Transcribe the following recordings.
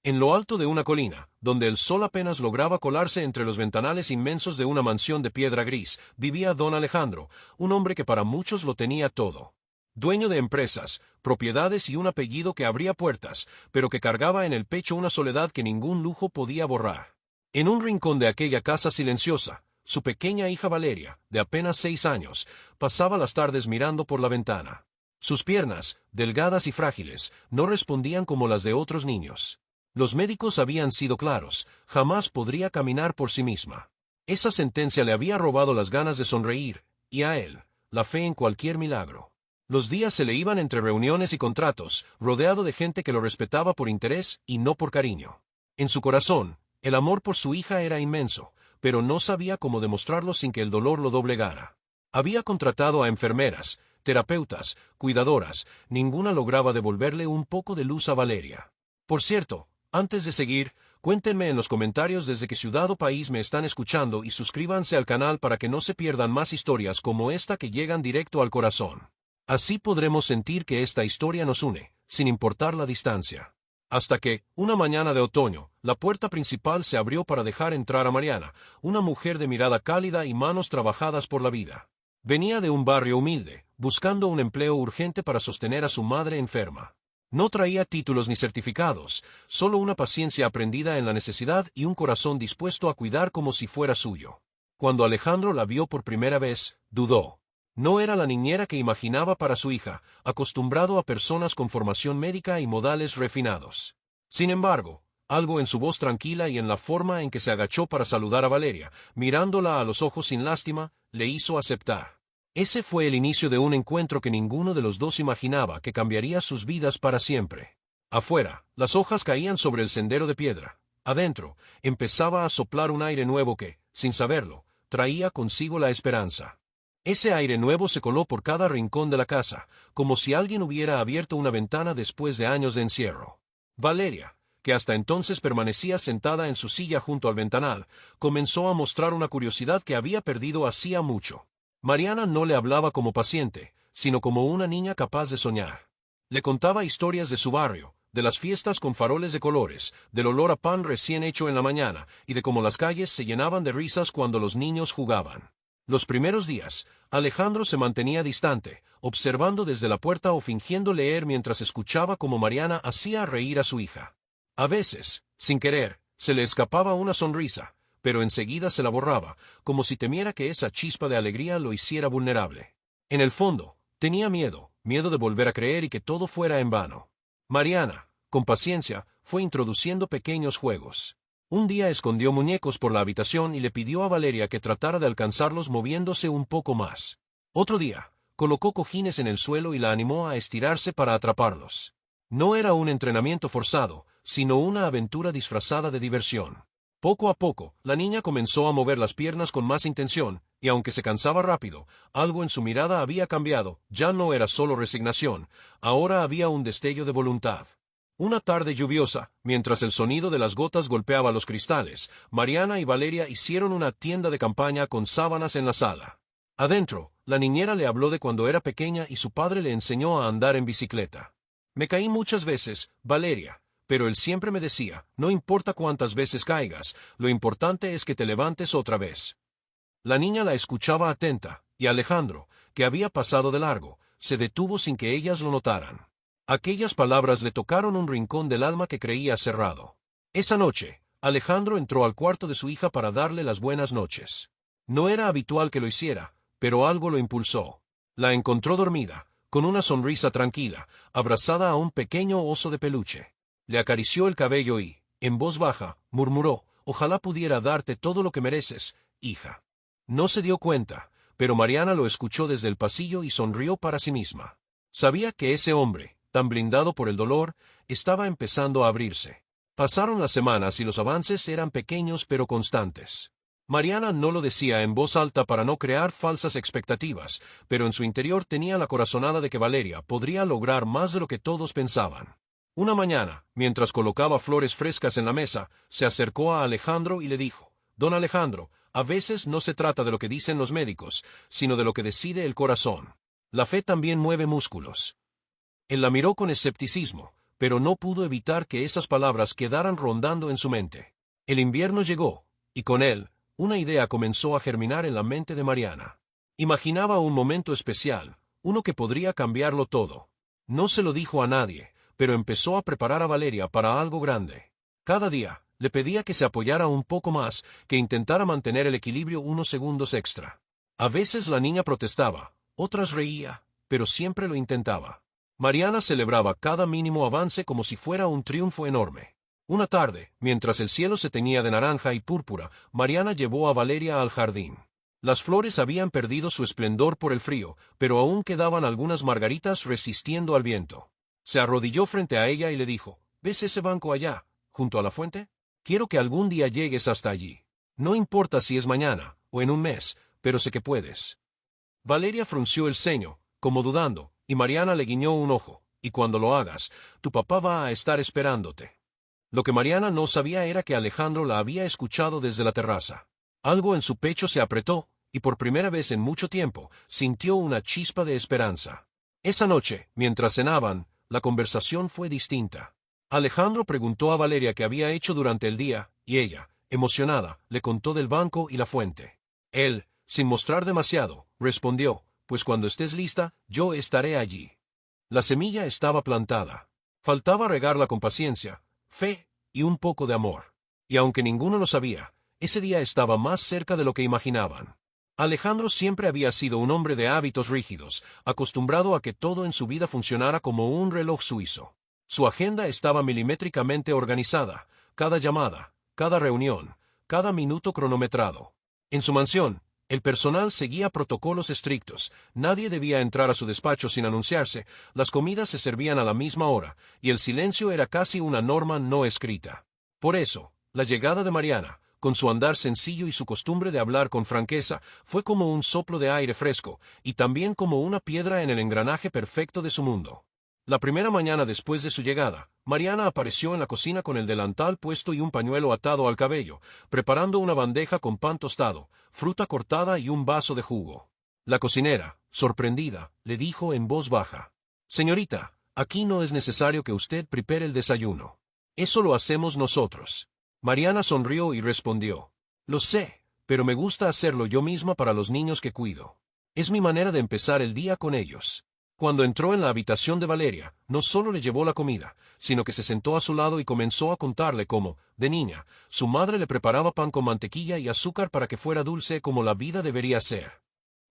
En lo alto de una colina, donde el sol apenas lograba colarse entre los ventanales inmensos de una mansión de piedra gris, vivía don Alejandro, un hombre que para muchos lo tenía todo. Dueño de empresas, propiedades y un apellido que abría puertas, pero que cargaba en el pecho una soledad que ningún lujo podía borrar. En un rincón de aquella casa silenciosa, su pequeña hija Valeria, de apenas 6 años, pasaba las tardes mirando por la ventana. Sus piernas, delgadas y frágiles, no respondían como las de otros niños. Los médicos habían sido claros, jamás podría caminar por sí misma. Esa sentencia le había robado las ganas de sonreír, y a él, la fe en cualquier milagro. Los días se le iban entre reuniones y contratos, rodeado de gente que lo respetaba por interés y no por cariño. En su corazón, el amor por su hija era inmenso, pero no sabía cómo demostrarlo sin que el dolor lo doblegara. Había contratado a enfermeras, terapeutas, cuidadoras, ninguna lograba devolverle un poco de luz a Valeria. Por cierto, antes de seguir, cuéntenme en los comentarios desde qué ciudad o país me están escuchando y suscríbanse al canal para que no se pierdan más historias como esta que llegan directo al corazón. Así podremos sentir que esta historia nos une, sin importar la distancia. Hasta que, una mañana de otoño, la puerta principal se abrió para dejar entrar a Mariana, una mujer de mirada cálida y manos trabajadas por la vida. Venía de un barrio humilde, buscando un empleo urgente para sostener a su madre enferma. No traía títulos ni certificados, solo una paciencia aprendida en la necesidad y un corazón dispuesto a cuidar como si fuera suyo. Cuando Alejandro la vio por primera vez, dudó. No era la niñera que imaginaba para su hija, acostumbrado a personas con formación médica y modales refinados. Sin embargo, algo en su voz tranquila y en la forma en que se agachó para saludar a Valeria, mirándola a los ojos sin lástima, le hizo aceptar. Ese fue el inicio de un encuentro que ninguno de los dos imaginaba que cambiaría sus vidas para siempre. Afuera, las hojas caían sobre el sendero de piedra. Adentro, empezaba a soplar un aire nuevo que, sin saberlo, traía consigo la esperanza. Ese aire nuevo se coló por cada rincón de la casa, como si alguien hubiera abierto una ventana después de años de encierro. Valeria, que hasta entonces permanecía sentada en su silla junto al ventanal, comenzó a mostrar una curiosidad que había perdido hacía mucho. Mariana no le hablaba como paciente, sino como una niña capaz de soñar. Le contaba historias de su barrio, de las fiestas con faroles de colores, del olor a pan recién hecho en la mañana, y de cómo las calles se llenaban de risas cuando los niños jugaban. Los primeros días, Alejandro se mantenía distante, observando desde la puerta o fingiendo leer mientras escuchaba cómo Mariana hacía reír a su hija. A veces, sin querer, se le escapaba una sonrisa, pero enseguida se la borraba, como si temiera que esa chispa de alegría lo hiciera vulnerable. En el fondo, tenía miedo de volver a creer y que todo fuera en vano. Mariana, con paciencia, fue introduciendo pequeños juegos. Un día escondió muñecos por la habitación y le pidió a Valeria que tratara de alcanzarlos moviéndose un poco más. Otro día, colocó cojines en el suelo y la animó a estirarse para atraparlos. No era un entrenamiento forzado, sino una aventura disfrazada de diversión. Poco a poco, la niña comenzó a mover las piernas con más intención, y aunque se cansaba rápido, algo en su mirada había cambiado, ya no era solo resignación, ahora había un destello de voluntad. Una tarde lluviosa, mientras el sonido de las gotas golpeaba los cristales, Mariana y Valeria hicieron una tienda de campaña con sábanas en la sala. Adentro, la niñera le habló de cuando era pequeña y su padre le enseñó a andar en bicicleta. Me caí muchas veces, Valeria, pero él siempre me decía, no importa cuántas veces caigas, lo importante es que te levantes otra vez. La niña la escuchaba atenta, y Alejandro, que había pasado de largo, se detuvo sin que ellas lo notaran. Aquellas palabras le tocaron un rincón del alma que creía cerrado. Esa noche, Alejandro entró al cuarto de su hija para darle las buenas noches. No era habitual que lo hiciera, pero algo lo impulsó. La encontró dormida, con una sonrisa tranquila, abrazada a un pequeño oso de peluche. Le acarició el cabello y, en voz baja, murmuró, «Ojalá pudiera darte todo lo que mereces, hija». No se dio cuenta, pero Mariana lo escuchó desde el pasillo y sonrió para sí misma. Sabía que ese hombre, tan blindado por el dolor, estaba empezando a abrirse. Pasaron las semanas y los avances eran pequeños pero constantes. Mariana no lo decía en voz alta para no crear falsas expectativas, pero en su interior tenía la corazonada de que Valeria podría lograr más de lo que todos pensaban. Una mañana, mientras colocaba flores frescas en la mesa, se acercó a Alejandro y le dijo, «Don Alejandro, a veces no se trata de lo que dicen los médicos, sino de lo que decide el corazón. La fe también mueve músculos». Él la miró con escepticismo, pero no pudo evitar que esas palabras quedaran rondando en su mente. El invierno llegó, y con él, una idea comenzó a germinar en la mente de Mariana. Imaginaba un momento especial, uno que podría cambiarlo todo. No se lo dijo a nadie, pero empezó a preparar a Valeria para algo grande. Cada día, le pedía que se apoyara un poco más, que intentara mantener el equilibrio unos segundos extra. A veces la niña protestaba, otras reía, pero siempre lo intentaba. Mariana celebraba cada mínimo avance como si fuera un triunfo enorme. Una tarde, mientras el cielo se teñía de naranja y púrpura, Mariana llevó a Valeria al jardín. Las flores habían perdido su esplendor por el frío, pero aún quedaban algunas margaritas resistiendo al viento. Se arrodilló frente a ella y le dijo, ¿ves ese banco allá, junto a la fuente? Quiero que algún día llegues hasta allí. No importa si es mañana, o en un mes, pero sé que puedes. Valeria frunció el ceño, como dudando, y Mariana le guiñó un ojo, y cuando lo hagas, tu papá va a estar esperándote. Lo que Mariana no sabía era que Alejandro la había escuchado desde la terraza. Algo en su pecho se apretó, y por primera vez en mucho tiempo, sintió una chispa de esperanza. Esa noche, mientras cenaban, la conversación fue distinta. Alejandro preguntó a Valeria qué había hecho durante el día, y ella, emocionada, le contó del banco y la fuente. Él, sin mostrar demasiado, respondió, pues cuando estés lista, yo estaré allí. La semilla estaba plantada. Faltaba regarla con paciencia, fe y un poco de amor. Y aunque ninguno lo sabía, ese día estaba más cerca de lo que imaginaban. Alejandro siempre había sido un hombre de hábitos rígidos, acostumbrado a que todo en su vida funcionara como un reloj suizo. Su agenda estaba milimétricamente organizada, cada llamada, cada reunión, cada minuto cronometrado. En su mansión, el personal seguía protocolos estrictos, nadie debía entrar a su despacho sin anunciarse, las comidas se servían a la misma hora, y el silencio era casi una norma no escrita. Por eso, la llegada de Mariana, con su andar sencillo y su costumbre de hablar con franqueza, fue como un soplo de aire fresco, y también como una piedra en el engranaje perfecto de su mundo. La primera mañana después de su llegada, Mariana apareció en la cocina con el delantal puesto y un pañuelo atado al cabello, preparando una bandeja con pan tostado, fruta cortada y un vaso de jugo. La cocinera, sorprendida, le dijo en voz baja: «Señorita, aquí no es necesario que usted prepare el desayuno. Eso lo hacemos nosotros». Mariana sonrió y respondió: «Lo sé, pero me gusta hacerlo yo misma para los niños que cuido. Es mi manera de empezar el día con ellos». Cuando entró en la habitación de Valeria, no solo le llevó la comida, sino que se sentó a su lado y comenzó a contarle cómo, de niña, su madre le preparaba pan con mantequilla y azúcar para que fuera dulce como la vida debería ser.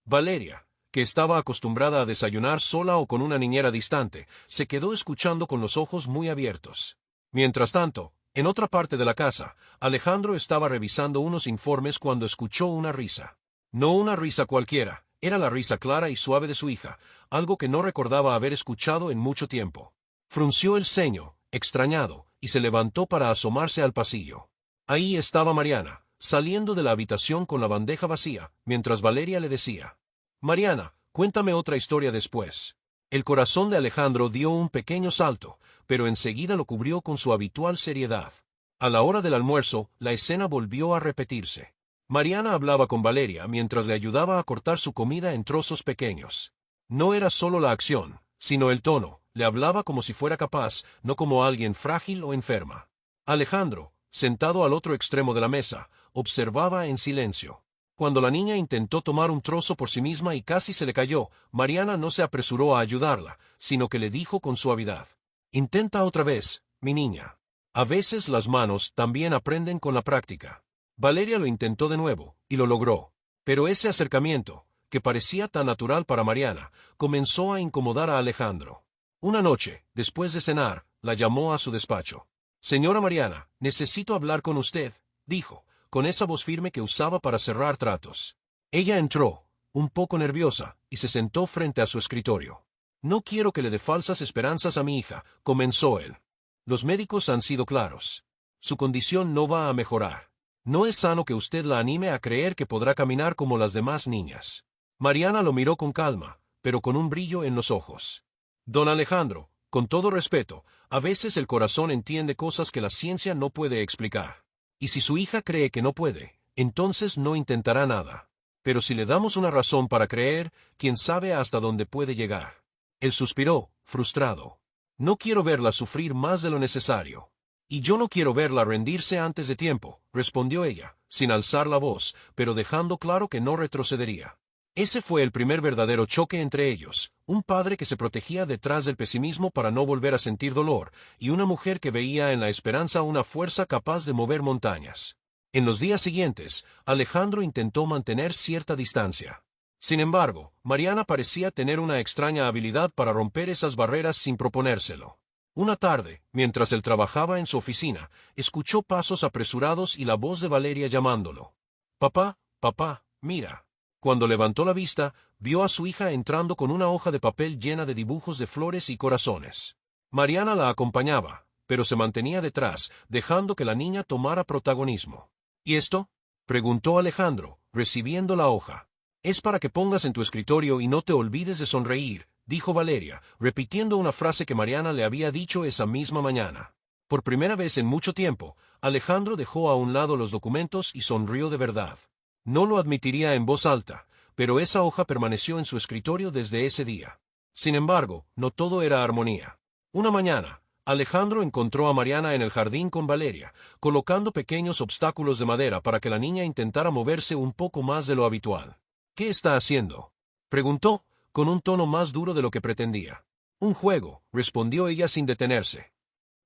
Valeria, que estaba acostumbrada a desayunar sola o con una niñera distante, se quedó escuchando con los ojos muy abiertos. Mientras tanto, en otra parte de la casa, Alejandro estaba revisando unos informes cuando escuchó una risa. No una risa cualquiera. Era la risa clara y suave de su hija, algo que no recordaba haber escuchado en mucho tiempo. Frunció el ceño, extrañado, y se levantó para asomarse al pasillo. Ahí estaba Mariana, saliendo de la habitación con la bandeja vacía, mientras Valeria le decía: «Mariana, cuéntame otra historia después». El corazón de Alejandro dio un pequeño salto, pero enseguida lo cubrió con su habitual seriedad. A la hora del almuerzo, la escena volvió a repetirse. Mariana hablaba con Valeria mientras le ayudaba a cortar su comida en trozos pequeños. No era solo la acción, sino el tono, le hablaba como si fuera capaz, no como alguien frágil o enferma. Alejandro, sentado al otro extremo de la mesa, observaba en silencio. Cuando la niña intentó tomar un trozo por sí misma y casi se le cayó, Mariana no se apresuró a ayudarla, sino que le dijo con suavidad: «Intenta otra vez, mi niña. A veces las manos también aprenden con la práctica». Valeria lo intentó de nuevo, y lo logró. Pero ese acercamiento, que parecía tan natural para Mariana, comenzó a incomodar a Alejandro. Una noche, después de cenar, la llamó a su despacho. «Señora Mariana, necesito hablar con usted», dijo, con esa voz firme que usaba para cerrar tratos. Ella entró, un poco nerviosa, y se sentó frente a su escritorio. «No quiero que le dé falsas esperanzas a mi hija», comenzó él. «Los médicos han sido claros. Su condición no va a mejorar. No es sano que usted la anime a creer que podrá caminar como las demás niñas». Mariana lo miró con calma, pero con un brillo en los ojos. «Don Alejandro, con todo respeto, a veces el corazón entiende cosas que la ciencia no puede explicar. Y si su hija cree que no puede, entonces no intentará nada. Pero si le damos una razón para creer, quién sabe hasta dónde puede llegar». Él suspiró, frustrado. No quiero verla sufrir más de lo necesario. Y yo no quiero verla rendirse antes de tiempo, respondió ella, sin alzar la voz, pero dejando claro que no retrocedería. Ese fue el primer verdadero choque entre ellos, un padre que se protegía detrás del pesimismo para no volver a sentir dolor, y una mujer que veía en la esperanza una fuerza capaz de mover montañas. En los días siguientes, Alejandro intentó mantener cierta distancia. Sin embargo, Mariana parecía tener una extraña habilidad para romper esas barreras sin proponérselo. Una tarde, mientras él trabajaba en su oficina, escuchó pasos apresurados y la voz de Valeria llamándolo. «Papá, papá, mira». Cuando levantó la vista, vio a su hija entrando con una hoja de papel llena de dibujos de flores y corazones. Mariana la acompañaba, pero se mantenía detrás, dejando que la niña tomara protagonismo. «¿Y esto?», preguntó Alejandro, recibiendo la hoja. «Es para que pongas en tu escritorio y no te olvides de sonreír», dijo Valeria, repitiendo una frase que Mariana le había dicho esa misma mañana. Por primera vez en mucho tiempo, Alejandro dejó a un lado los documentos y sonrió de verdad. No lo admitiría en voz alta, pero esa hoja permaneció en su escritorio desde ese día. Sin embargo, no todo era armonía. Una mañana, Alejandro encontró a Mariana en el jardín con Valeria, colocando pequeños obstáculos de madera para que la niña intentara moverse un poco más de lo habitual. «¿Qué está haciendo?», preguntó, con un tono más duro de lo que pretendía. «Un juego», respondió ella sin detenerse.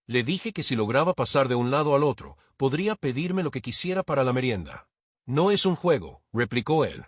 «Le dije que si lograba pasar de un lado al otro, podría pedirme lo que quisiera para la merienda». «No es un juego», replicó él.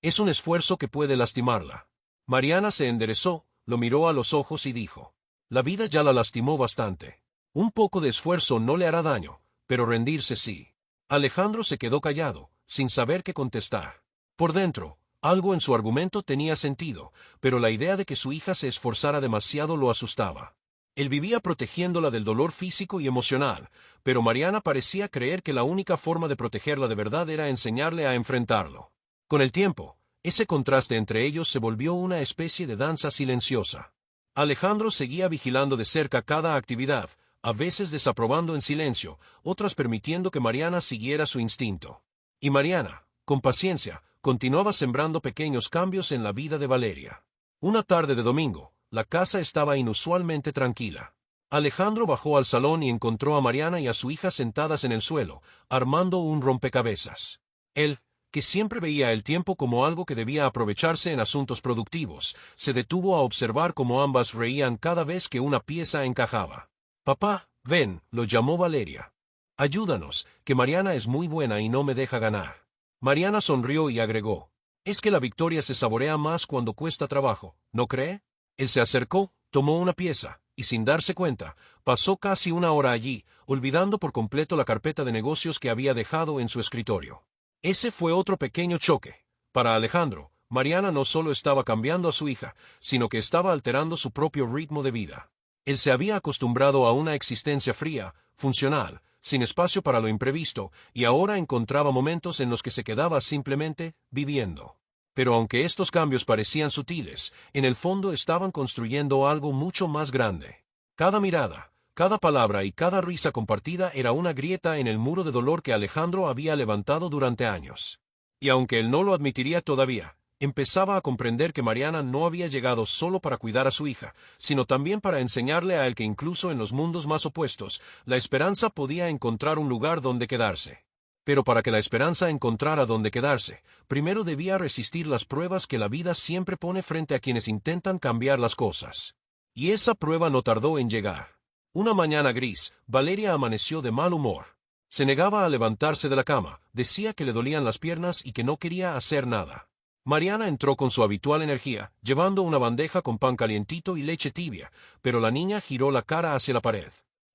«Es un esfuerzo que puede lastimarla». Mariana se enderezó, lo miró a los ojos y dijo: «La vida ya la lastimó bastante. Un poco de esfuerzo no le hará daño, pero rendirse sí». Alejandro se quedó callado, sin saber qué contestar. Por dentro, algo en su argumento tenía sentido, pero la idea de que su hija se esforzara demasiado lo asustaba. Él vivía protegiéndola del dolor físico y emocional, pero Mariana parecía creer que la única forma de protegerla de verdad era enseñarle a enfrentarlo. Con el tiempo, ese contraste entre ellos se volvió una especie de danza silenciosa. Alejandro seguía vigilando de cerca cada actividad, a veces desaprobando en silencio, otras permitiendo que Mariana siguiera su instinto. Y Mariana, con paciencia, continuaba sembrando pequeños cambios en la vida de Valeria. Una tarde de domingo, la casa estaba inusualmente tranquila. Alejandro bajó al salón y encontró a Mariana y a su hija sentadas en el suelo, armando un rompecabezas. Él, que siempre veía el tiempo como algo que debía aprovecharse en asuntos productivos, se detuvo a observar cómo ambas reían cada vez que una pieza encajaba. «Papá, ven», lo llamó Valeria. «Ayúdanos, que Mariana es muy buena y no me deja ganar». Mariana sonrió y agregó: «Es que la victoria se saborea más cuando cuesta trabajo, ¿no cree?». Él se acercó, tomó una pieza, y sin darse cuenta, pasó casi una hora allí, olvidando por completo la carpeta de negocios que había dejado en su escritorio. Ese fue otro pequeño choque. Para Alejandro, Mariana no solo estaba cambiando a su hija, sino que estaba alterando su propio ritmo de vida. Él se había acostumbrado a una existencia fría, funcional, sin espacio para lo imprevisto, y ahora encontraba momentos en los que se quedaba simplemente viviendo. Pero aunque estos cambios parecían sutiles, en el fondo estaban construyendo algo mucho más grande. Cada mirada, cada palabra y cada risa compartida era una grieta en el muro de dolor que Alejandro había levantado durante años. Y aunque él no lo admitiría todavía, empezaba a comprender que Mariana no había llegado solo para cuidar a su hija, sino también para enseñarle a él que incluso en los mundos más opuestos, la esperanza podía encontrar un lugar donde quedarse. Pero para que la esperanza encontrara dónde quedarse, primero debía resistir las pruebas que la vida siempre pone frente a quienes intentan cambiar las cosas. Y esa prueba no tardó en llegar. Una mañana gris, Valeria amaneció de mal humor. Se negaba a levantarse de la cama, decía que le dolían las piernas y que no quería hacer nada. Mariana entró con su habitual energía, llevando una bandeja con pan calientito y leche tibia, pero la niña giró la cara hacia la pared.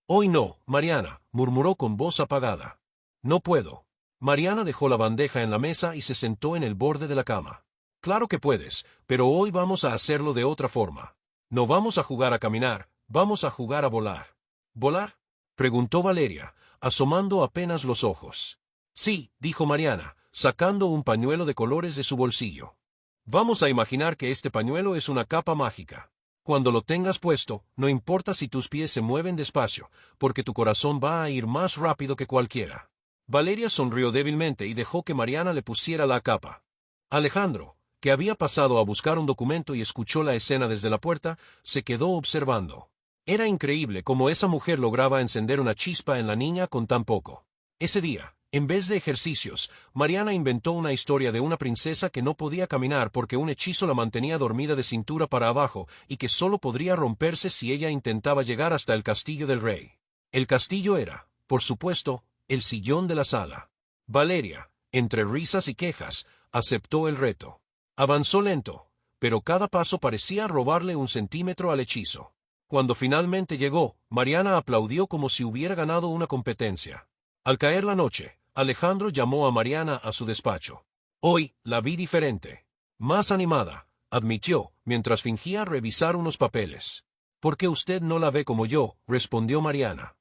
«Hoy no, Mariana», murmuró con voz apagada. «No puedo». Mariana dejó la bandeja en la mesa y se sentó en el borde de la cama. «Claro que puedes, pero hoy vamos a hacerlo de otra forma. No vamos a jugar a caminar, vamos a jugar a volar». «¿Volar?», preguntó Valeria, asomando apenas los ojos. «Sí», dijo Mariana, sacando un pañuelo de colores de su bolsillo. «Vamos a imaginar que este pañuelo es una capa mágica. Cuando lo tengas puesto, no importa si tus pies se mueven despacio, porque tu corazón va a ir más rápido que cualquiera». Valeria sonrió débilmente y dejó que Mariana le pusiera la capa. Alejandro, que había pasado a buscar un documento y escuchó la escena desde la puerta, se quedó observando. Era increíble cómo esa mujer lograba encender una chispa en la niña con tan poco. Ese día, en vez de ejercicios, Mariana inventó una historia de una princesa que no podía caminar porque un hechizo la mantenía dormida de cintura para abajo y que solo podría romperse si ella intentaba llegar hasta el castillo del rey. El castillo era, por supuesto, el sillón de la sala. Valeria, entre risas y quejas, aceptó el reto. Avanzó lento, pero cada paso parecía robarle un centímetro al hechizo. Cuando finalmente llegó, Mariana aplaudió como si hubiera ganado una competencia. Al caer la noche, Alejandro llamó a Mariana a su despacho. Hoy, la vi diferente. Más animada, admitió, mientras fingía revisar unos papeles. ¿Por qué usted no la ve como yo?, respondió Mariana.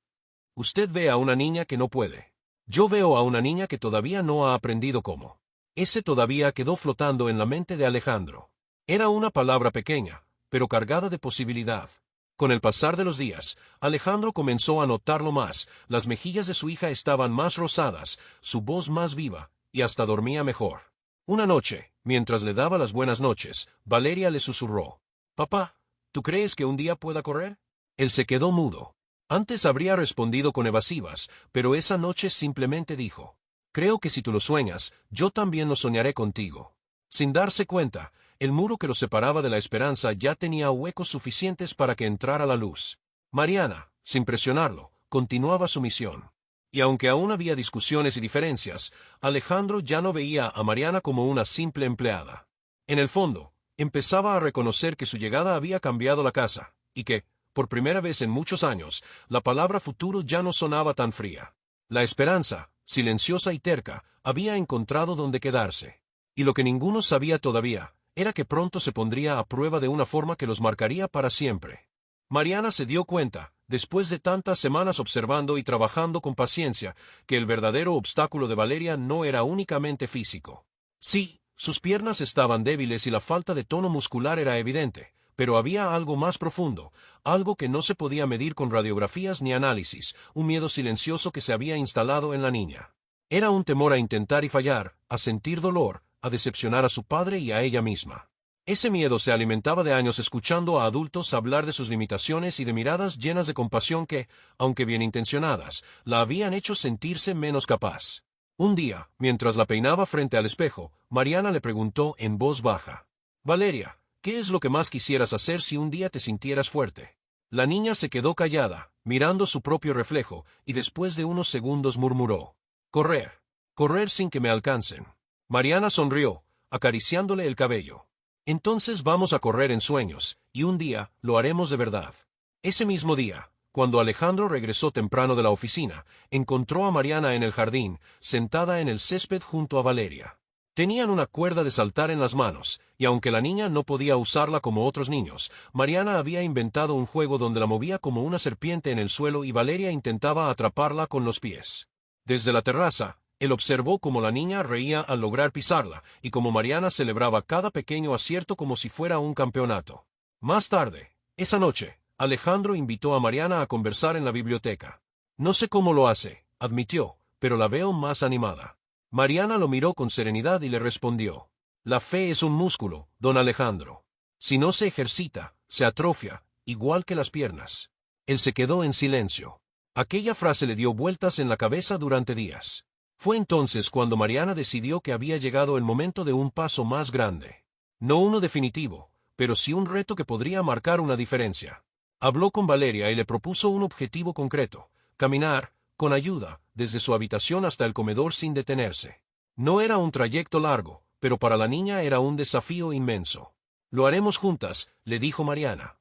Usted ve a una niña que no puede. Yo veo a una niña que todavía no ha aprendido cómo. Ese todavía quedó flotando en la mente de Alejandro. Era una palabra pequeña, pero cargada de posibilidad. Con el pasar de los días, Alejandro comenzó a notarlo más, las mejillas de su hija estaban más rosadas, su voz más viva, y hasta dormía mejor. Una noche, mientras le daba las buenas noches, Valeria le susurró. «Papá, ¿tú crees que un día pueda correr?» Él se quedó mudo. Antes habría respondido con evasivas, pero esa noche simplemente dijo. «Creo que si tú lo sueñas, yo también lo soñaré contigo». Sin darse cuenta, el muro que los separaba de la esperanza ya tenía huecos suficientes para que entrara la luz. Mariana, sin presionarlo, continuaba su misión. Y aunque aún había discusiones y diferencias, Alejandro ya no veía a Mariana como una simple empleada. En el fondo, empezaba a reconocer que su llegada había cambiado la casa, y que, por primera vez en muchos años, la palabra futuro ya no sonaba tan fría. La esperanza, silenciosa y terca, había encontrado donde quedarse. Y lo que ninguno sabía todavía, era que pronto se pondría a prueba de una forma que los marcaría para siempre. Mariana se dio cuenta, después de tantas semanas observando y trabajando con paciencia, que el verdadero obstáculo de Valeria no era únicamente físico. Sí, sus piernas estaban débiles y la falta de tono muscular era evidente, pero había algo más profundo, algo que no se podía medir con radiografías ni análisis, un miedo silencioso que se había instalado en la niña. Era un temor a intentar y fallar, a sentir dolor, a decepcionar a su padre y a ella misma. Ese miedo se alimentaba de años escuchando a adultos hablar de sus limitaciones y de miradas llenas de compasión que, aunque bien intencionadas, la habían hecho sentirse menos capaz. Un día, mientras la peinaba frente al espejo, Mariana le preguntó en voz baja. «Valeria, ¿qué es lo que más quisieras hacer si un día te sintieras fuerte?» La niña se quedó callada, mirando su propio reflejo, y después de unos segundos murmuró. «Correr. Correr sin que me alcancen». Mariana sonrió, acariciándole el cabello. «Entonces vamos a correr en sueños, y un día lo haremos de verdad». Ese mismo día, cuando Alejandro regresó temprano de la oficina, encontró a Mariana en el jardín, sentada en el césped junto a Valeria. Tenían una cuerda de saltar en las manos, y aunque la niña no podía usarla como otros niños, Mariana había inventado un juego donde la movía como una serpiente en el suelo y Valeria intentaba atraparla con los pies. Desde la terraza, él observó cómo la niña reía al lograr pisarla, y cómo Mariana celebraba cada pequeño acierto como si fuera un campeonato. Más tarde, esa noche, Alejandro invitó a Mariana a conversar en la biblioteca. «No sé cómo lo hace», admitió, «pero la veo más animada». Mariana lo miró con serenidad y le respondió. «La fe es un músculo, don Alejandro. Si no se ejercita, se atrofia, igual que las piernas». Él se quedó en silencio. Aquella frase le dio vueltas en la cabeza durante días. Fue entonces cuando Mariana decidió que había llegado el momento de un paso más grande. No uno definitivo, pero sí un reto que podría marcar una diferencia. Habló con Valeria y le propuso un objetivo concreto: caminar, con ayuda, desde su habitación hasta el comedor sin detenerse. No era un trayecto largo, pero para la niña era un desafío inmenso. «Lo haremos juntas», le dijo Mariana.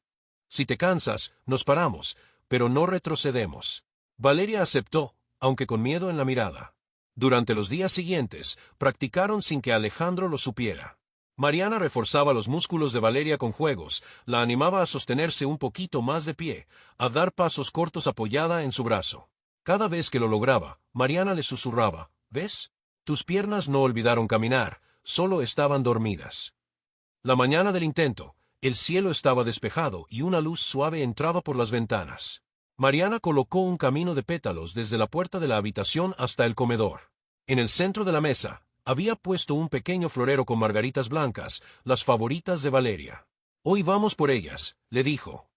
«Si te cansas, nos paramos, pero no retrocedemos». Valeria aceptó, aunque con miedo en la mirada. Durante los días siguientes, practicaron sin que Alejandro lo supiera. Mariana reforzaba los músculos de Valeria con juegos, la animaba a sostenerse un poquito más de pie, a dar pasos cortos apoyada en su brazo. Cada vez que lo lograba, Mariana le susurraba, «¿Ves? Tus piernas no olvidaron caminar, solo estaban dormidas». La mañana del intento, el cielo estaba despejado y una luz suave entraba por las ventanas. Mariana colocó un camino de pétalos desde la puerta de la habitación hasta el comedor. En el centro de la mesa, había puesto un pequeño florero con margaritas blancas, las favoritas de Valeria. «Hoy vamos por ellas», le dijo.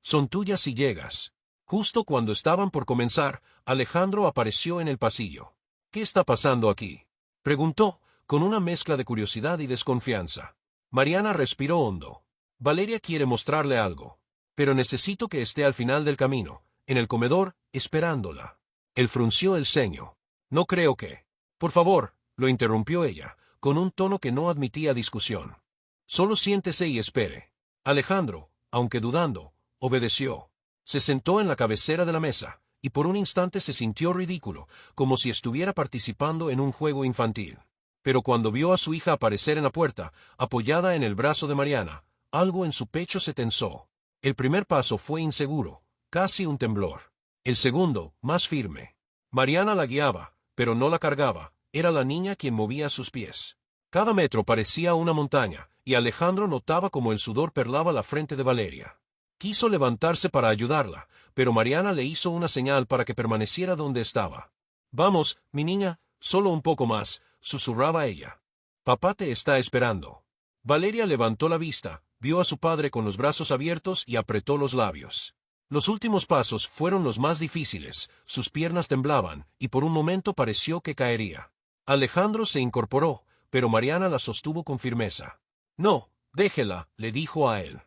Son tuyas si llegas. Justo cuando estaban por comenzar, Alejandro apareció en el pasillo. ¿Qué está pasando aquí?, preguntó, con una mezcla de curiosidad y desconfianza. Mariana respiró hondo. Valeria quiere mostrarle algo. Pero necesito que esté al final del camino, en el comedor, esperándola. Él frunció el ceño. No creo que. Por favor, lo interrumpió ella, con un tono que no admitía discusión. Solo siéntese y espere. Alejandro, aunque dudando, obedeció. Se sentó en la cabecera de la mesa, y por un instante se sintió ridículo, como si estuviera participando en un juego infantil. Pero cuando vio a su hija aparecer en la puerta, apoyada en el brazo de Mariana, algo en su pecho se tensó. El primer paso fue inseguro, casi un temblor. El segundo, más firme. Mariana la guiaba, pero no la cargaba, era la niña quien movía sus pies. Cada metro parecía una montaña, y Alejandro notaba como el sudor perlaba la frente de Valeria. Quiso levantarse para ayudarla, pero Mariana le hizo una señal para que permaneciera donde estaba. Vamos, mi niña, solo un poco más, susurraba ella. Papá te está esperando. Valeria levantó la vista, vio a su padre con los brazos abiertos y apretó los labios. Los últimos pasos fueron los más difíciles, sus piernas temblaban, y por un momento pareció que caería. Alejandro se incorporó, pero Mariana la sostuvo con firmeza. No, déjela, le dijo a él.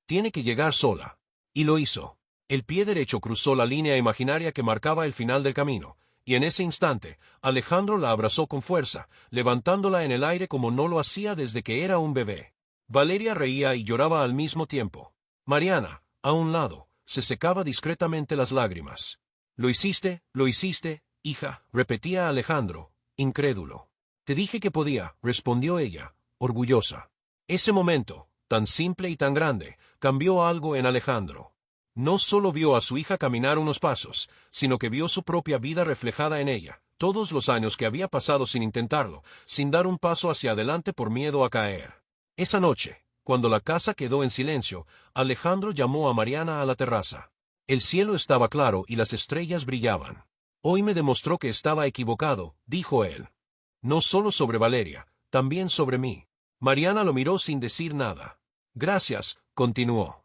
Tiene que llegar sola. Y lo hizo. El pie derecho cruzó la línea imaginaria que marcaba el final del camino, y en ese instante, Alejandro la abrazó con fuerza, levantándola en el aire como no lo hacía desde que era un bebé. Valeria reía y lloraba al mismo tiempo. Mariana, a un lado, se secaba discretamente las lágrimas. Lo hiciste, hija, repetía Alejandro, incrédulo. Te dije que podía, respondió ella, orgullosa. Ese momento, tan simple y tan grande, cambió algo en Alejandro. No solo vio a su hija caminar unos pasos, sino que vio su propia vida reflejada en ella, todos los años que había pasado sin intentarlo, sin dar un paso hacia adelante por miedo a caer. Esa noche, cuando la casa quedó en silencio, Alejandro llamó a Mariana a la terraza. El cielo estaba claro y las estrellas brillaban. Hoy me demostró que estaba equivocado, dijo él. No solo sobre Valeria, también sobre mí. Mariana lo miró sin decir nada. Gracias, continuó.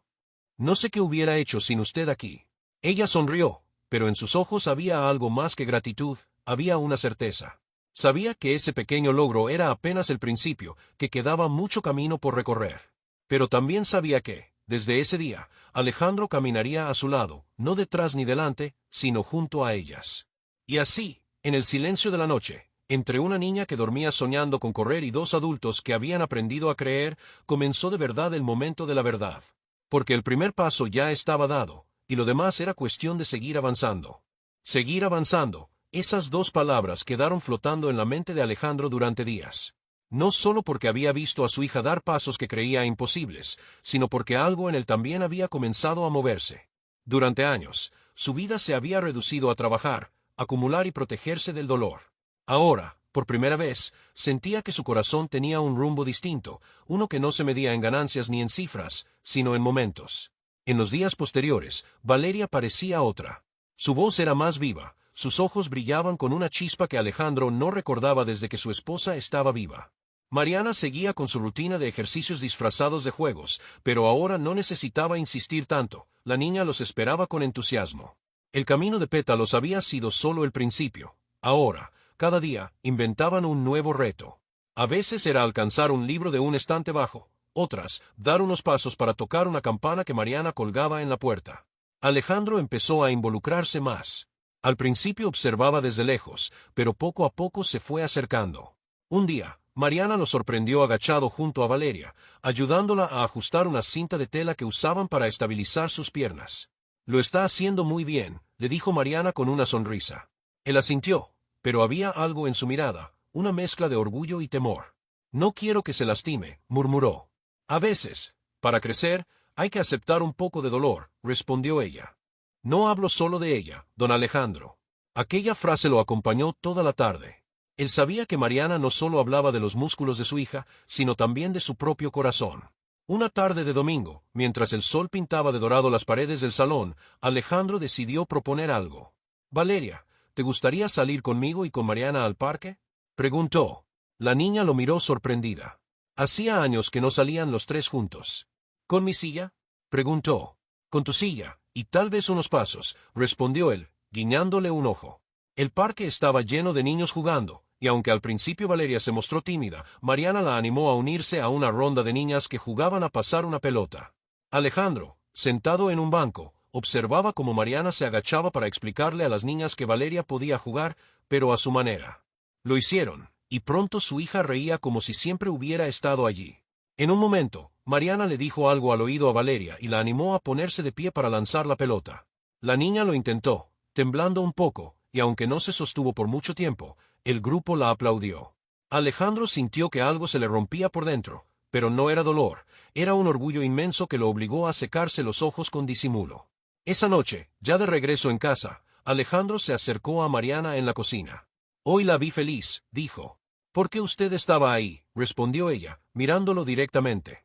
No sé qué hubiera hecho sin usted aquí. Ella sonrió, pero en sus ojos había algo más que gratitud, había una certeza. Sabía que ese pequeño logro era apenas el principio, que quedaba mucho camino por recorrer. Pero también sabía que, desde ese día, Alejandro caminaría a su lado, no detrás ni delante, sino junto a ellas. Y así, en el silencio de la noche, entre una niña que dormía soñando con correr y dos adultos que habían aprendido a creer, comenzó de verdad el momento de la verdad. Porque el primer paso ya estaba dado, y lo demás era cuestión de seguir avanzando. Seguir avanzando, esas dos palabras quedaron flotando en la mente de Alejandro durante días. No solo porque había visto a su hija dar pasos que creía imposibles, sino porque algo en él también había comenzado a moverse. Durante años, su vida se había reducido a trabajar, acumular y protegerse del dolor. Ahora, por primera vez, sentía que su corazón tenía un rumbo distinto, uno que no se medía en ganancias ni en cifras, sino en momentos. En los días posteriores, Valeria parecía otra. Su voz era más viva, sus ojos brillaban con una chispa que Alejandro no recordaba desde que su esposa estaba viva. Mariana seguía con su rutina de ejercicios disfrazados de juegos, pero ahora no necesitaba insistir tanto, la niña los esperaba con entusiasmo. El camino de pétalos había sido solo el principio. Ahora, cada día, inventaban un nuevo reto. A veces era alcanzar un libro de un estante bajo, otras, dar unos pasos para tocar una campana que Mariana colgaba en la puerta. Alejandro empezó a involucrarse más. Al principio observaba desde lejos, pero poco a poco se fue acercando. Un día, Mariana lo sorprendió agachado junto a Valeria, ayudándola a ajustar una cinta de tela que usaban para estabilizar sus piernas. Lo está haciendo muy bien, le dijo Mariana con una sonrisa. Él asintió, pero había algo en su mirada, una mezcla de orgullo y temor. No quiero que se lastime, murmuró. A veces, para crecer, hay que aceptar un poco de dolor, respondió ella. No hablo solo de ella, don Alejandro. Aquella frase lo acompañó toda la tarde. Él sabía que Mariana no solo hablaba de los músculos de su hija, sino también de su propio corazón. Una tarde de domingo, mientras el sol pintaba de dorado las paredes del salón, Alejandro decidió proponer algo. Valeria, ¿te gustaría salir conmigo y con Mariana al parque?, preguntó. La niña lo miró sorprendida. Hacía años que no salían los tres juntos. ¿Con mi silla?, preguntó. Con tu silla, y tal vez unos pasos, respondió él, guiñándole un ojo. El parque estaba lleno de niños jugando, y aunque al principio Valeria se mostró tímida, Mariana la animó a unirse a una ronda de niñas que jugaban a pasar una pelota. Alejandro, sentado en un banco, observaba cómo Mariana se agachaba para explicarle a las niñas que Valeria podía jugar, pero a su manera. Lo hicieron, y pronto su hija reía como si siempre hubiera estado allí. En un momento, Mariana le dijo algo al oído a Valeria y la animó a ponerse de pie para lanzar la pelota. La niña lo intentó, temblando un poco, y aunque no se sostuvo por mucho tiempo, el grupo la aplaudió. Alejandro sintió que algo se le rompía por dentro, pero no era dolor, era un orgullo inmenso que lo obligó a secarse los ojos con disimulo. Esa noche, ya de regreso en casa, Alejandro se acercó a Mariana en la cocina. Hoy la vi feliz, dijo. ¿Por qué usted estaba ahí?, respondió ella, mirándolo directamente.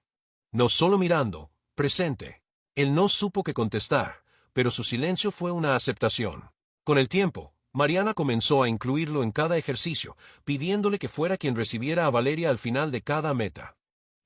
No solo mirando, presente. Él no supo qué contestar, pero su silencio fue una aceptación. Con el tiempo, Mariana comenzó a incluirlo en cada ejercicio, pidiéndole que fuera quien recibiera a Valeria al final de cada meta.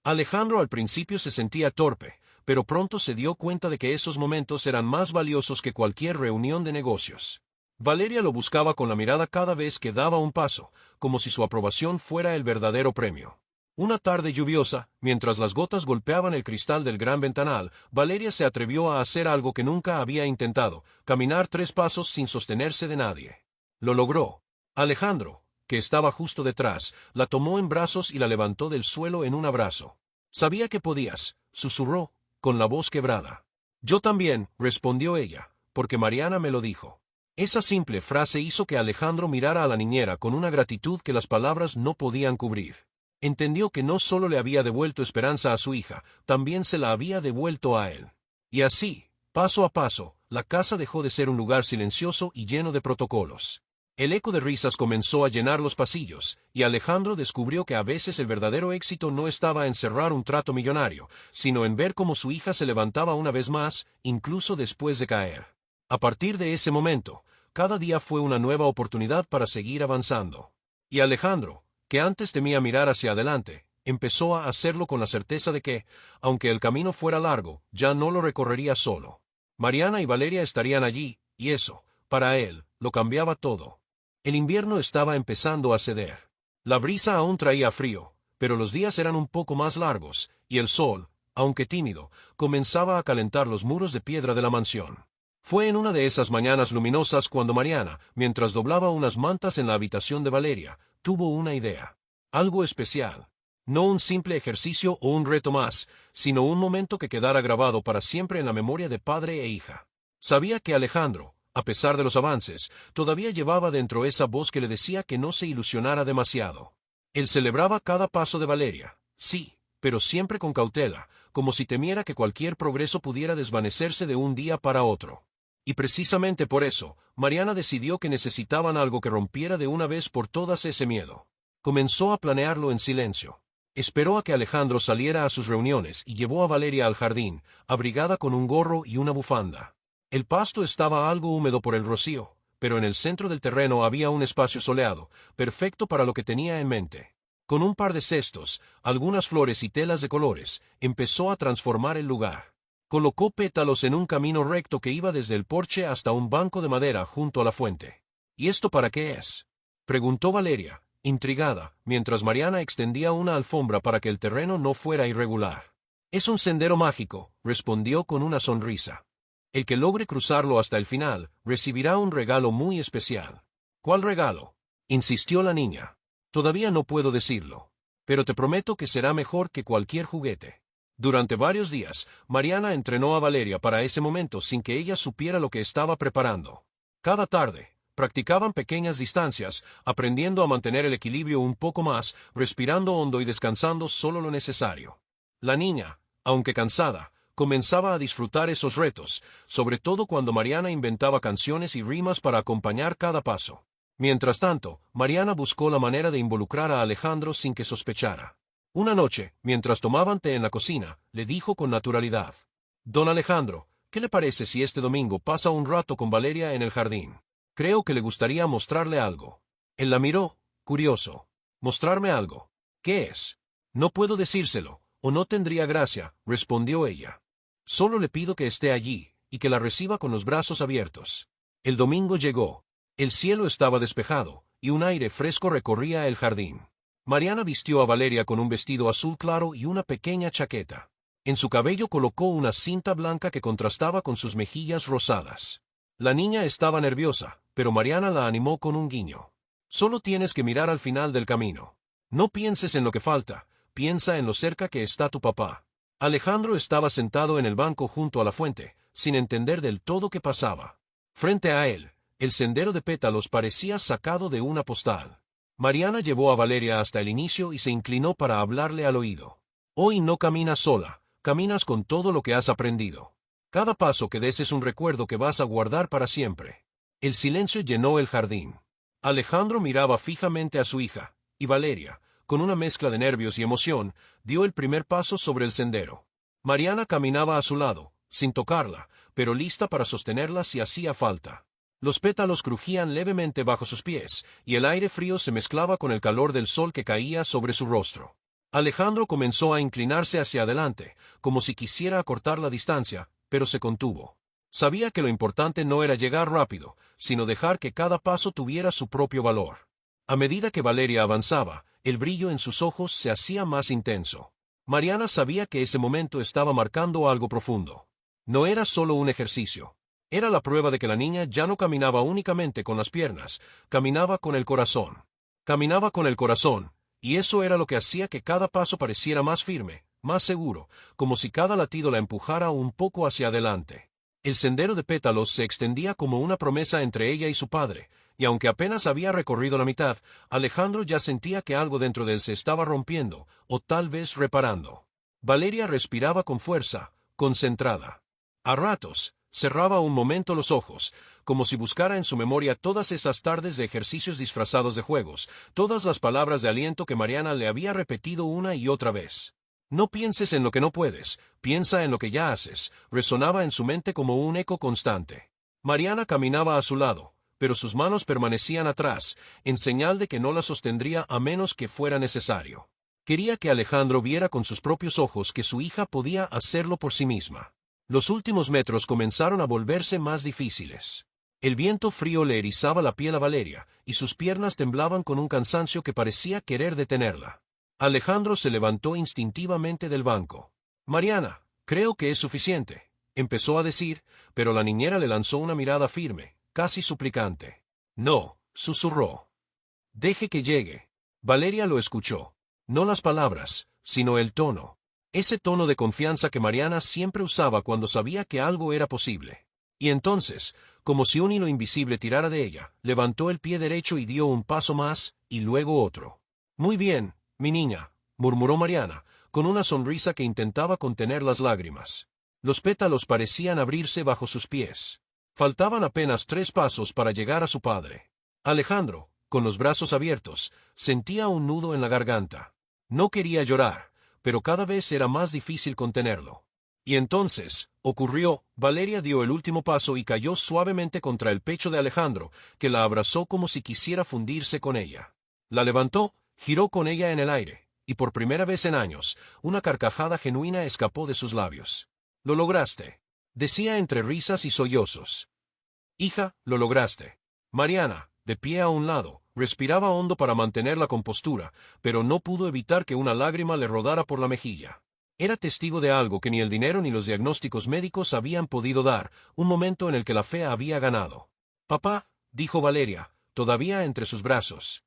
Alejandro al principio se sentía torpe, pero pronto se dio cuenta de que esos momentos eran más valiosos que cualquier reunión de negocios. Valeria lo buscaba con la mirada cada vez que daba un paso, como si su aprobación fuera el verdadero premio. Una tarde lluviosa, mientras las gotas golpeaban el cristal del gran ventanal, Valeria se atrevió a hacer algo que nunca había intentado, caminar 3 pasos sin sostenerse de nadie. Lo logró. Alejandro, que estaba justo detrás, la tomó en brazos y la levantó del suelo en un abrazo. Sabía que podías, susurró, con la voz quebrada. Yo también, respondió ella, porque Mariana me lo dijo. Esa simple frase hizo que Alejandro mirara a la niñera con una gratitud que las palabras no podían cubrir. Entendió que no solo le había devuelto esperanza a su hija, también se la había devuelto a él. Y así, paso a paso, la casa dejó de ser un lugar silencioso y lleno de protocolos. El eco de risas comenzó a llenar los pasillos, y Alejandro descubrió que a veces el verdadero éxito no estaba en cerrar un trato millonario, sino en ver cómo su hija se levantaba una vez más, incluso después de caer. A partir de ese momento, cada día fue una nueva oportunidad para seguir avanzando. Y Alejandro, que antes temía mirar hacia adelante, empezó a hacerlo con la certeza de que, aunque el camino fuera largo, ya no lo recorrería solo. Mariana y Valeria estarían allí, y eso, para él, lo cambiaba todo. El invierno estaba empezando a ceder. La brisa aún traía frío, pero los días eran un poco más largos, y el sol, aunque tímido, comenzaba a calentar los muros de piedra de la mansión. Fue en una de esas mañanas luminosas cuando Mariana, mientras doblaba unas mantas en la habitación de Valeria, tuvo una idea. Algo especial. No un simple ejercicio o un reto más, sino un momento que quedara grabado para siempre en la memoria de padre e hija. Sabía que Alejandro, a pesar de los avances, todavía llevaba dentro esa voz que le decía que no se ilusionara demasiado. Él celebraba cada paso de Valeria, sí, pero siempre con cautela, como si temiera que cualquier progreso pudiera desvanecerse de un día para otro. Y precisamente por eso, Mariana decidió que necesitaban algo que rompiera de una vez por todas ese miedo. Comenzó a planearlo en silencio. Esperó a que Alejandro saliera a sus reuniones y llevó a Valeria al jardín, abrigada con un gorro y una bufanda. El pasto estaba algo húmedo por el rocío, pero en el centro del terreno había un espacio soleado, perfecto para lo que tenía en mente. Con un par de cestos, algunas flores y telas de colores, empezó a transformar el lugar. Colocó pétalos en un camino recto que iba desde el porche hasta un banco de madera junto a la fuente. ¿Y esto para qué es?, preguntó Valeria, intrigada, mientras Mariana extendía una alfombra para que el terreno no fuera irregular. Es un sendero mágico, respondió con una sonrisa. El que logre cruzarlo hasta el final, recibirá un regalo muy especial. ¿Cuál regalo?, insistió la niña. Todavía no puedo decirlo, pero te prometo que será mejor que cualquier juguete. Durante varios días, Mariana entrenó a Valeria para ese momento sin que ella supiera lo que estaba preparando. Cada tarde, practicaban pequeñas distancias, aprendiendo a mantener el equilibrio un poco más, respirando hondo y descansando solo lo necesario. La niña, aunque cansada, comenzaba a disfrutar esos retos, sobre todo cuando Mariana inventaba canciones y rimas para acompañar cada paso. Mientras tanto, Mariana buscó la manera de involucrar a Alejandro sin que sospechara. Una noche, mientras tomaban té en la cocina, le dijo con naturalidad: «Don Alejandro, ¿qué le parece si este domingo pasa un rato con Valeria en el jardín? Creo que le gustaría mostrarle algo». Él la miró, curioso. «¿Mostrarme algo? ¿Qué es?». «No puedo decírselo, o no tendría gracia», respondió ella. «Solo le pido que esté allí, y que la reciba con los brazos abiertos. El domingo llegó. El cielo estaba despejado, y un aire fresco recorría el jardín. Mariana vistió a Valeria con un vestido azul claro y una pequeña chaqueta. En su cabello colocó una cinta blanca que contrastaba con sus mejillas rosadas. La niña estaba nerviosa, pero Mariana la animó con un guiño. Solo tienes que mirar al final del camino. No pienses en lo que falta, piensa en lo cerca que está tu papá. Alejandro estaba sentado en el banco junto a la fuente, sin entender del todo qué pasaba. Frente a él, el sendero de pétalos parecía sacado de una postal. Mariana llevó a Valeria hasta el inicio y se inclinó para hablarle al oído. Hoy no caminas sola, caminas con todo lo que has aprendido. Cada paso que des es un recuerdo que vas a guardar para siempre. El silencio llenó el jardín. Alejandro miraba fijamente a su hija, y Valeria, con una mezcla de nervios y emoción, dio el primer paso sobre el sendero. Mariana caminaba a su lado, sin tocarla, pero lista para sostenerla si hacía falta. Los pétalos crujían levemente bajo sus pies, y el aire frío se mezclaba con el calor del sol que caía sobre su rostro. Alejandro comenzó a inclinarse hacia adelante, como si quisiera acortar la distancia, pero se contuvo. Sabía que lo importante no era llegar rápido, sino dejar que cada paso tuviera su propio valor. A medida que Valeria avanzaba, el brillo en sus ojos se hacía más intenso. Mariana sabía que ese momento estaba marcando algo profundo. No era solo un ejercicio. Era la prueba de que la niña ya no caminaba únicamente con las piernas, caminaba con el corazón. Caminaba con el corazón, y eso era lo que hacía que cada paso pareciera más firme, más seguro, como si cada latido la empujara un poco hacia adelante. El sendero de pétalos se extendía como una promesa entre ella y su padre, y aunque apenas había recorrido la mitad, Alejandro ya sentía que algo dentro de él se estaba rompiendo, o tal vez reparando. Valeria respiraba con fuerza, concentrada. A ratos, cerraba un momento los ojos, como si buscara en su memoria todas esas tardes de ejercicios disfrazados de juegos, todas las palabras de aliento que Mariana le había repetido una y otra vez. No pienses en lo que no puedes, piensa en lo que ya haces, resonaba en su mente como un eco constante. Mariana caminaba a su lado, pero sus manos permanecían atrás, en señal de que no la sostendría a menos que fuera necesario. Quería que Alejandro viera con sus propios ojos que su hija podía hacerlo por sí misma. Los últimos metros comenzaron a volverse más difíciles. El viento frío le erizaba la piel a Valeria, y sus piernas temblaban con un cansancio que parecía querer detenerla. Alejandro se levantó instintivamente del banco. «Mariana, creo que es suficiente», empezó a decir, pero la niñera le lanzó una mirada firme, casi suplicante. «No», susurró. «Deje que llegue». Valeria lo escuchó. No las palabras, sino el tono. Ese tono de confianza que Mariana siempre usaba cuando sabía que algo era posible. Y entonces, como si un hilo invisible tirara de ella, levantó el pie derecho y dio un paso más, y luego otro. «Muy bien, mi niña», murmuró Mariana, con una sonrisa que intentaba contener las lágrimas. Los pétalos parecían abrirse bajo sus pies. Faltaban apenas 3 pasos para llegar a su padre. Alejandro, con los brazos abiertos, sentía un nudo en la garganta. No quería llorar, pero cada vez era más difícil contenerlo. Y entonces, ocurrió, Valeria dio el último paso y cayó suavemente contra el pecho de Alejandro, que la abrazó como si quisiera fundirse con ella. La levantó, giró con ella en el aire, y por primera vez en años, una carcajada genuina escapó de sus labios. «Lo lograste», decía entre risas y sollozos. «Hija, lo lograste». Mariana, de pie a un lado, respiraba hondo para mantener la compostura, pero no pudo evitar que una lágrima le rodara por la mejilla. Era testigo de algo que ni el dinero ni los diagnósticos médicos habían podido dar, un momento en el que la fe había ganado. «Papá», dijo Valeria, todavía entre sus brazos.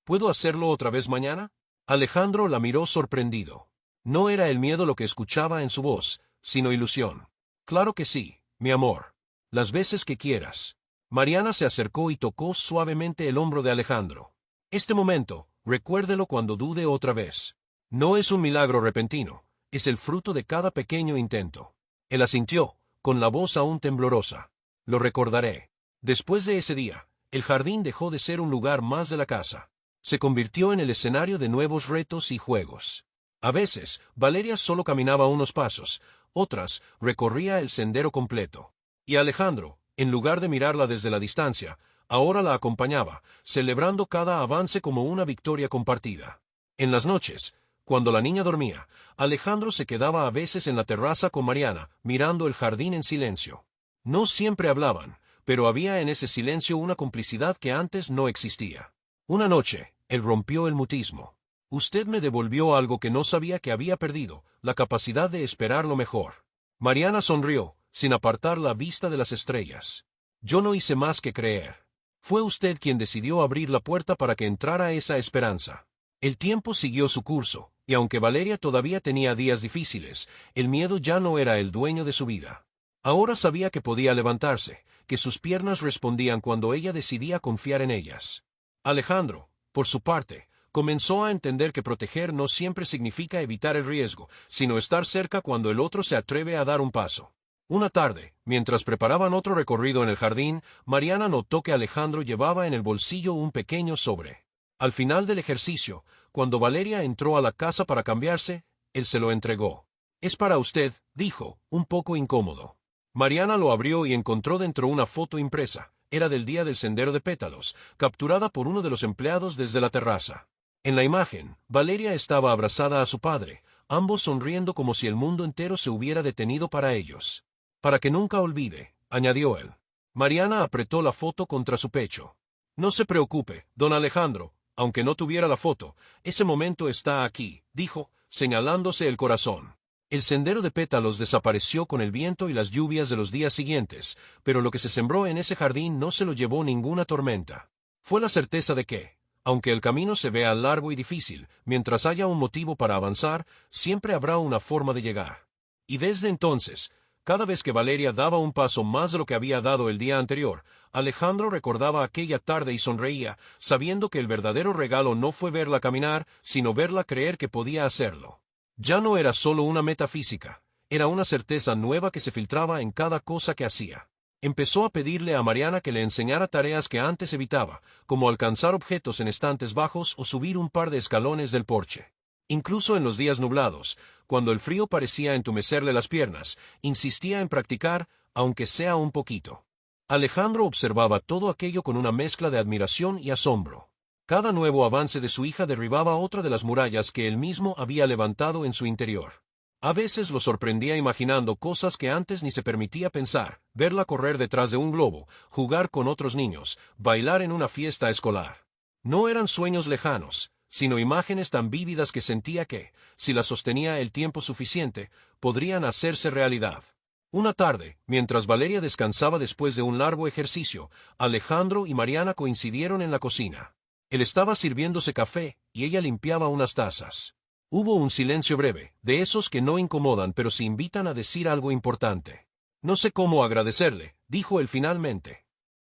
«¿Puedo hacerlo otra vez mañana?» Alejandro la miró sorprendido. No era el miedo lo que escuchaba en su voz, sino ilusión. «Claro que sí, mi amor. Las veces que quieras». Mariana se acercó y tocó suavemente el hombro de Alejandro. «Este momento, recuérdelo cuando dude otra vez. No es un milagro repentino, es el fruto de cada pequeño intento». Él asintió, con la voz aún temblorosa. «Lo recordaré». Después de ese día, el jardín dejó de ser un lugar más de la casa. Se convirtió en el escenario de nuevos retos y juegos. A veces, Valeria solo caminaba unos pasos, otras, recorría el sendero completo. Y Alejandro, en lugar de mirarla desde la distancia, ahora la acompañaba, celebrando cada avance como una victoria compartida. En las noches, cuando la niña dormía, Alejandro se quedaba a veces en la terraza con Mariana, mirando el jardín en silencio. No siempre hablaban, pero había en ese silencio una complicidad que antes no existía. Una noche, él rompió el mutismo. Usted me devolvió algo que no sabía que había perdido, la capacidad de esperar lo mejor. Mariana sonrió, sin apartar la vista de las estrellas. Yo no hice más que creer. Fue usted quien decidió abrir la puerta para que entrara esa esperanza. El tiempo siguió su curso, y aunque Valeria todavía tenía días difíciles, el miedo ya no era el dueño de su vida. Ahora sabía que podía levantarse, que sus piernas respondían cuando ella decidía confiar en ellas. Alejandro, por su parte, comenzó a entender que proteger no siempre significa evitar el riesgo, sino estar cerca cuando el otro se atreve a dar un paso. Una tarde, mientras preparaban otro recorrido en el jardín, Mariana notó que Alejandro llevaba en el bolsillo un pequeño sobre. Al final del ejercicio, cuando Valeria entró a la casa para cambiarse, él se lo entregó. «Es para usted», dijo, un poco incómodo. Mariana lo abrió y encontró dentro una foto impresa. Era del día del sendero de pétalos, capturada por uno de los empleados desde la terraza. En la imagen, Valeria estaba abrazada a su padre, ambos sonriendo como si el mundo entero se hubiera detenido para ellos. «Para que nunca olvide», añadió él. Mariana apretó la foto contra su pecho. «No se preocupe, don Alejandro, aunque no tuviera la foto, ese momento está aquí», dijo, señalándose el corazón. El sendero de pétalos desapareció con el viento y las lluvias de los días siguientes, pero lo que se sembró en ese jardín no se lo llevó ninguna tormenta. Fue la certeza de que, aunque el camino se vea largo y difícil, mientras haya un motivo para avanzar, siempre habrá una forma de llegar. Y desde entonces, cada vez que Valeria daba un paso más de lo que había dado el día anterior, Alejandro recordaba aquella tarde y sonreía, sabiendo que el verdadero regalo no fue verla caminar, sino verla creer que podía hacerlo. Ya no era solo una meta física, era una certeza nueva que se filtraba en cada cosa que hacía. Empezó a pedirle a Mariana que le enseñara tareas que antes evitaba, como alcanzar objetos en estantes bajos o subir un par de escalones del porche. Incluso en los días nublados, cuando el frío parecía entumecerle las piernas, insistía en practicar, aunque sea un poquito. Alejandro observaba todo aquello con una mezcla de admiración y asombro. Cada nuevo avance de su hija derribaba otra de las murallas que él mismo había levantado en su interior. A veces lo sorprendía imaginando cosas que antes ni se permitía pensar, verla correr detrás de un globo, jugar con otros niños, bailar en una fiesta escolar. No eran sueños lejanos, sino imágenes tan vívidas que sentía que, si las sostenía el tiempo suficiente, podrían hacerse realidad. Una tarde, mientras Valeria descansaba después de un largo ejercicio, Alejandro y Mariana coincidieron en la cocina. Él estaba sirviéndose café, y ella limpiaba unas tazas. Hubo un silencio breve, de esos que no incomodan pero se invitan a decir algo importante. «No sé cómo agradecerle», dijo él finalmente.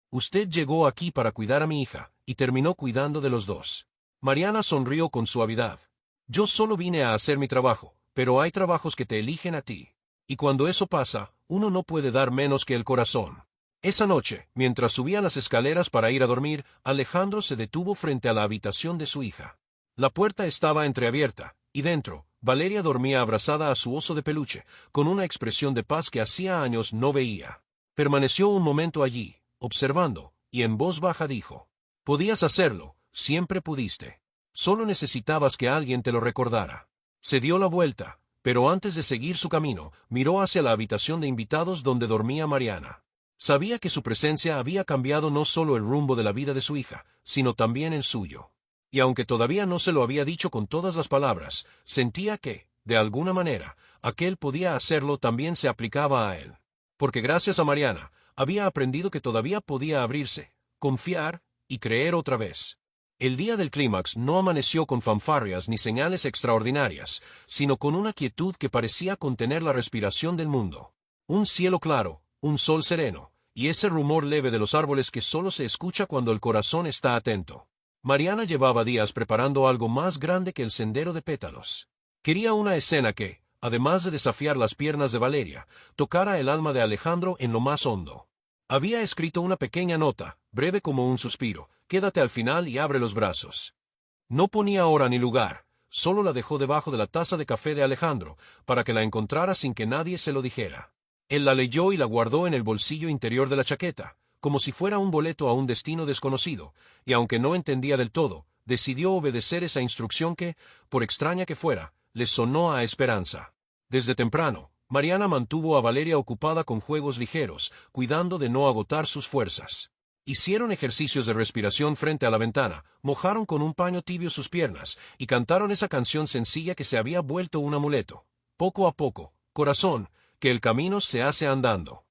«Usted llegó aquí para cuidar a mi hija, y terminó cuidando de los dos». Mariana sonrió con suavidad. «Yo solo vine a hacer mi trabajo, pero hay trabajos que te eligen a ti. Y cuando eso pasa, uno no puede dar menos que el corazón». Esa noche, mientras subían las escaleras para ir a dormir, Alejandro se detuvo frente a la habitación de su hija. La puerta estaba entreabierta, y dentro, Valeria dormía abrazada a su oso de peluche, con una expresión de paz que hacía años no veía. Permaneció un momento allí, observando, y en voz baja dijo: «Podías hacerlo, siempre pudiste. Solo necesitabas que alguien te lo recordara». Se dio la vuelta, pero antes de seguir su camino, miró hacia la habitación de invitados donde dormía Mariana. Sabía que su presencia había cambiado no solo el rumbo de la vida de su hija, sino también el suyo. Y aunque todavía no se lo había dicho con todas las palabras, sentía que, de alguna manera, aquel podía hacerlo también se aplicaba a él. Porque gracias a Mariana, había aprendido que todavía podía abrirse, confiar y creer otra vez. El día del clímax no amaneció con fanfarrias ni señales extraordinarias, sino con una quietud que parecía contener la respiración del mundo. Un cielo claro, un sol sereno, y ese rumor leve de los árboles que solo se escucha cuando el corazón está atento. Mariana llevaba días preparando algo más grande que el sendero de pétalos. Quería una escena que, además de desafiar las piernas de Valeria, tocara el alma de Alejandro en lo más hondo. Había escrito una pequeña nota, breve como un suspiro: «Quédate al final y abre los brazos». No ponía hora ni lugar, solo la dejó debajo de la taza de café de Alejandro, para que la encontrara sin que nadie se lo dijera. Él la leyó y la guardó en el bolsillo interior de la chaqueta, como si fuera un boleto a un destino desconocido, y aunque no entendía del todo, decidió obedecer esa instrucción que, por extraña que fuera, le sonó a esperanza. Desde temprano, Mariana mantuvo a Valeria ocupada con juegos ligeros, cuidando de no agotar sus fuerzas. Hicieron ejercicios de respiración frente a la ventana, mojaron con un paño tibio sus piernas, y cantaron esa canción sencilla que se había vuelto un amuleto. Poco a poco, corazón, que el camino se hace andando.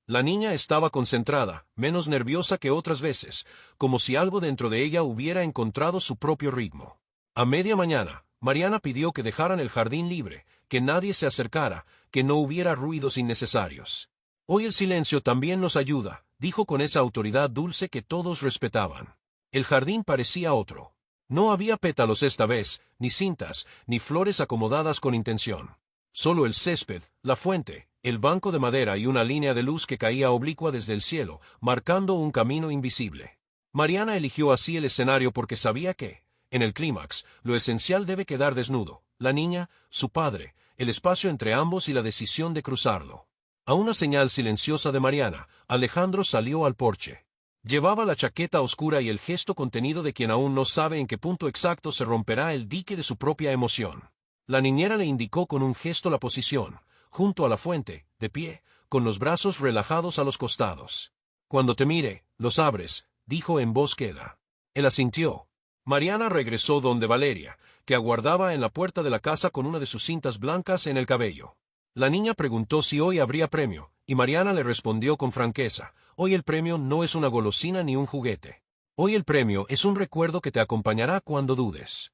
La niña estaba concentrada, menos nerviosa que otras veces, como si algo dentro de ella hubiera encontrado su propio ritmo. A media mañana, Mariana pidió que dejaran el jardín libre, que nadie se acercara, que no hubiera ruidos innecesarios. Hoy el silencio también nos ayuda, dijo con esa autoridad dulce que todos respetaban. El jardín parecía otro. No había pétalos esta vez, ni cintas, ni flores acomodadas con intención. Solo el césped, la fuente, el banco de madera y una línea de luz que caía oblicua desde el cielo, marcando un camino invisible. Mariana eligió así el escenario porque sabía que, en el clímax, lo esencial debe quedar desnudo: la niña, su padre, el espacio entre ambos y la decisión de cruzarlo. A una señal silenciosa de Mariana, Alejandro salió al porche. Llevaba la chaqueta oscura y el gesto contenido de quien aún no sabe en qué punto exacto se romperá el dique de su propia emoción. La niñera le indicó con un gesto la posición, junto a la fuente, de pie, con los brazos relajados a los costados. Cuando te mire, los abres, dijo en voz queda. Él asintió. Mariana regresó donde Valeria, que aguardaba en la puerta de la casa con una de sus cintas blancas en el cabello. La niña preguntó si hoy habría premio, y Mariana le respondió con franqueza: hoy el premio no es una golosina ni un juguete. Hoy el premio es un recuerdo que te acompañará cuando dudes.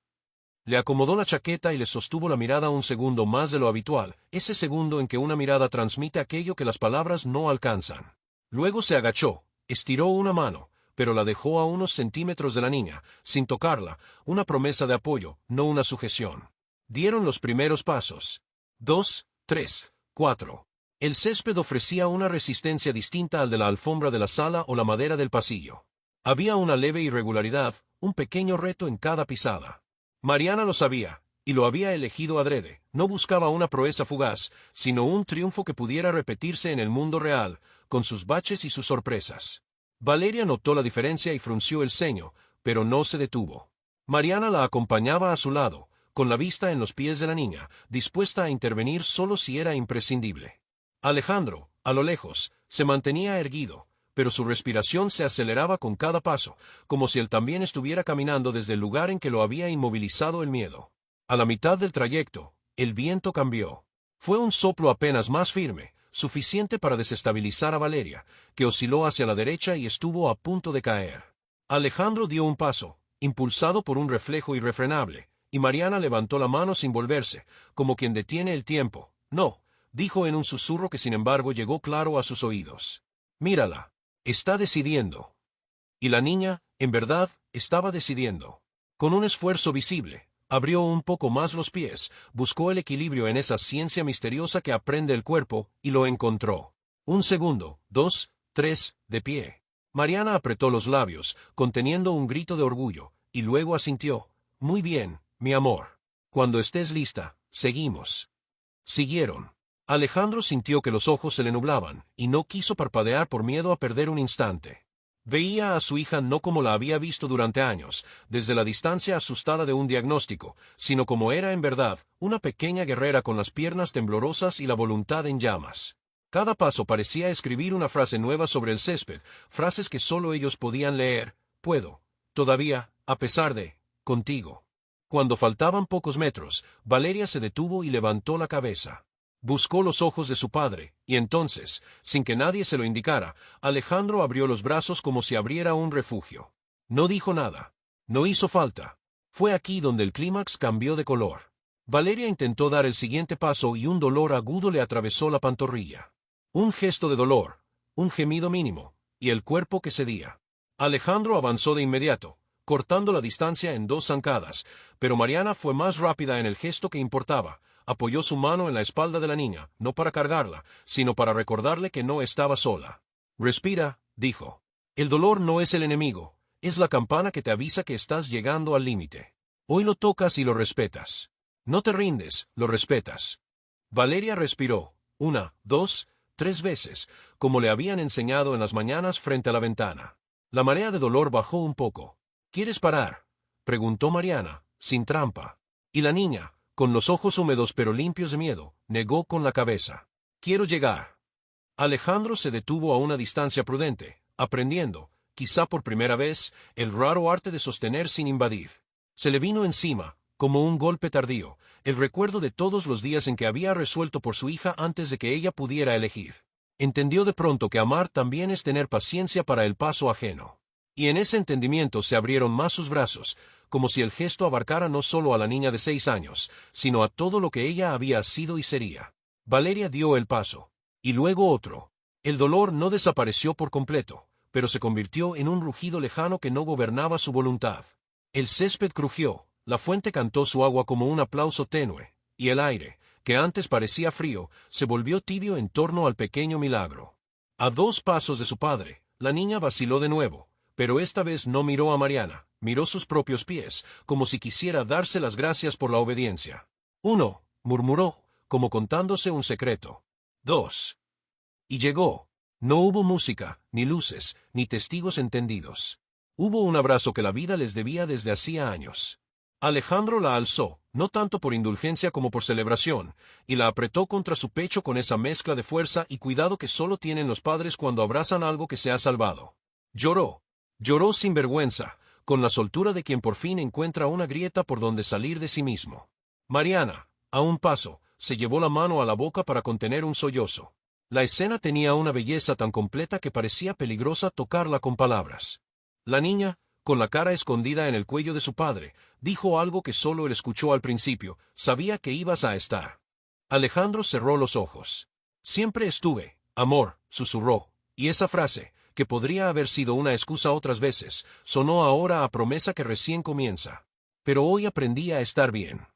Le acomodó la chaqueta y le sostuvo la mirada un segundo más de lo habitual, ese segundo en que una mirada transmite aquello que las palabras no alcanzan. Luego se agachó, estiró una mano, pero la dejó a unos centímetros de la niña, sin tocarla, una promesa de apoyo, no una sujeción. Dieron los primeros pasos. 2, 3, 4. El césped ofrecía una resistencia distinta al de la alfombra de la sala o la madera del pasillo. Había una leve irregularidad, un pequeño reto en cada pisada. Mariana lo sabía, y lo había elegido adrede. No buscaba una proeza fugaz, sino un triunfo que pudiera repetirse en el mundo real, con sus baches y sus sorpresas. Valeria notó la diferencia y frunció el ceño, pero no se detuvo. Mariana la acompañaba a su lado, con la vista en los pies de la niña, dispuesta a intervenir solo si era imprescindible. Alejandro, a lo lejos, se mantenía erguido, pero su respiración se aceleraba con cada paso, como si él también estuviera caminando desde el lugar en que lo había inmovilizado el miedo. A la mitad del trayecto, el viento cambió. Fue un soplo apenas más firme, suficiente para desestabilizar a Valeria, que osciló hacia la derecha y estuvo a punto de caer. Alejandro dio un paso, impulsado por un reflejo irrefrenable, y Mariana levantó la mano sin volverse, como quien detiene el tiempo. No, dijo en un susurro que sin embargo llegó claro a sus oídos. Mírala. Está decidiendo. Y la niña, en verdad, estaba decidiendo. Con un esfuerzo visible, abrió un poco más los pies, buscó el equilibrio en esa ciencia misteriosa que aprende el cuerpo, y lo encontró. 1 segundo, 2, 3, de pie. Mariana apretó los labios, conteniendo un grito de orgullo, y luego asintió. Muy bien, mi amor. Cuando estés lista, seguimos. Siguieron. Alejandro sintió que los ojos se le nublaban, y no quiso parpadear por miedo a perder un instante. Veía a su hija no como la había visto durante años, desde la distancia asustada de un diagnóstico, sino como era en verdad, una pequeña guerrera con las piernas temblorosas y la voluntad en llamas. Cada paso parecía escribir una frase nueva sobre el césped, frases que solo ellos podían leer. Puedo, todavía, a pesar de, contigo. Cuando faltaban pocos metros, Valeria se detuvo y levantó la cabeza. Buscó los ojos de su padre, y entonces, sin que nadie se lo indicara, Alejandro abrió los brazos como si abriera un refugio. No dijo nada. No hizo falta. Fue aquí donde el clímax cambió de color. Valeria intentó dar el siguiente paso y un dolor agudo le atravesó la pantorrilla. Un gesto de dolor, un gemido mínimo, y el cuerpo que cedía. Alejandro avanzó de inmediato, cortando la distancia en 2 zancadas, pero Mariana fue más rápida en el gesto que importaba. Apoyó su mano en la espalda de la niña, no para cargarla, sino para recordarle que no estaba sola. Respira, dijo. El dolor no es el enemigo, es la campana que te avisa que estás llegando al límite. Hoy lo tocas y lo respetas. No te rindes, lo respetas. Valeria respiró, 1, 2, 3 veces, como le habían enseñado en las mañanas frente a la ventana. La marea de dolor bajó un poco. ¿Quieres parar?, preguntó Mariana, sin trampa. Y la niña, con los ojos húmedos pero limpios de miedo, negó con la cabeza. Quiero llegar. Alejandro se detuvo a una distancia prudente, aprendiendo, quizá por primera vez, el raro arte de sostener sin invadir. Se le vino encima, como un golpe tardío, el recuerdo de todos los días en que había resuelto por su hija antes de que ella pudiera elegir. Entendió de pronto que amar también es tener paciencia para el paso ajeno. Y en ese entendimiento se abrieron más sus brazos, como si el gesto abarcara no solo a la niña de 6 años, sino a todo lo que ella había sido y sería. Valeria dio el paso. Y luego otro. El dolor no desapareció por completo, pero se convirtió en un rugido lejano que no gobernaba su voluntad. El césped crujió, la fuente cantó su agua como un aplauso tenue, y el aire, que antes parecía frío, se volvió tibio en torno al pequeño milagro. A 2 pasos de su padre, la niña vaciló de nuevo, pero esta vez no miró a Mariana, miró sus propios pies, como si quisiera darse las gracias por la obediencia. 1, murmuró, como contándose un secreto. 2. Y llegó. No hubo música, ni luces, ni testigos entendidos. Hubo un abrazo que la vida les debía desde hacía años. Alejandro la alzó, no tanto por indulgencia como por celebración, y la apretó contra su pecho con esa mezcla de fuerza y cuidado que solo tienen los padres cuando abrazan algo que se ha salvado. Lloró. Lloró sin vergüenza, con la soltura de quien por fin encuentra una grieta por donde salir de sí mismo. Mariana, a un paso, se llevó la mano a la boca para contener un sollozo. La escena tenía una belleza tan completa que parecía peligrosa tocarla con palabras. La niña, con la cara escondida en el cuello de su padre, dijo algo que solo él escuchó al principio: sabía que ibas a estar. Alejandro cerró los ojos. Siempre estuve, amor, susurró, y esa frase, que podría haber sido una excusa otras veces, sonó ahora a promesa que recién comienza. Pero hoy aprendí a estar bien.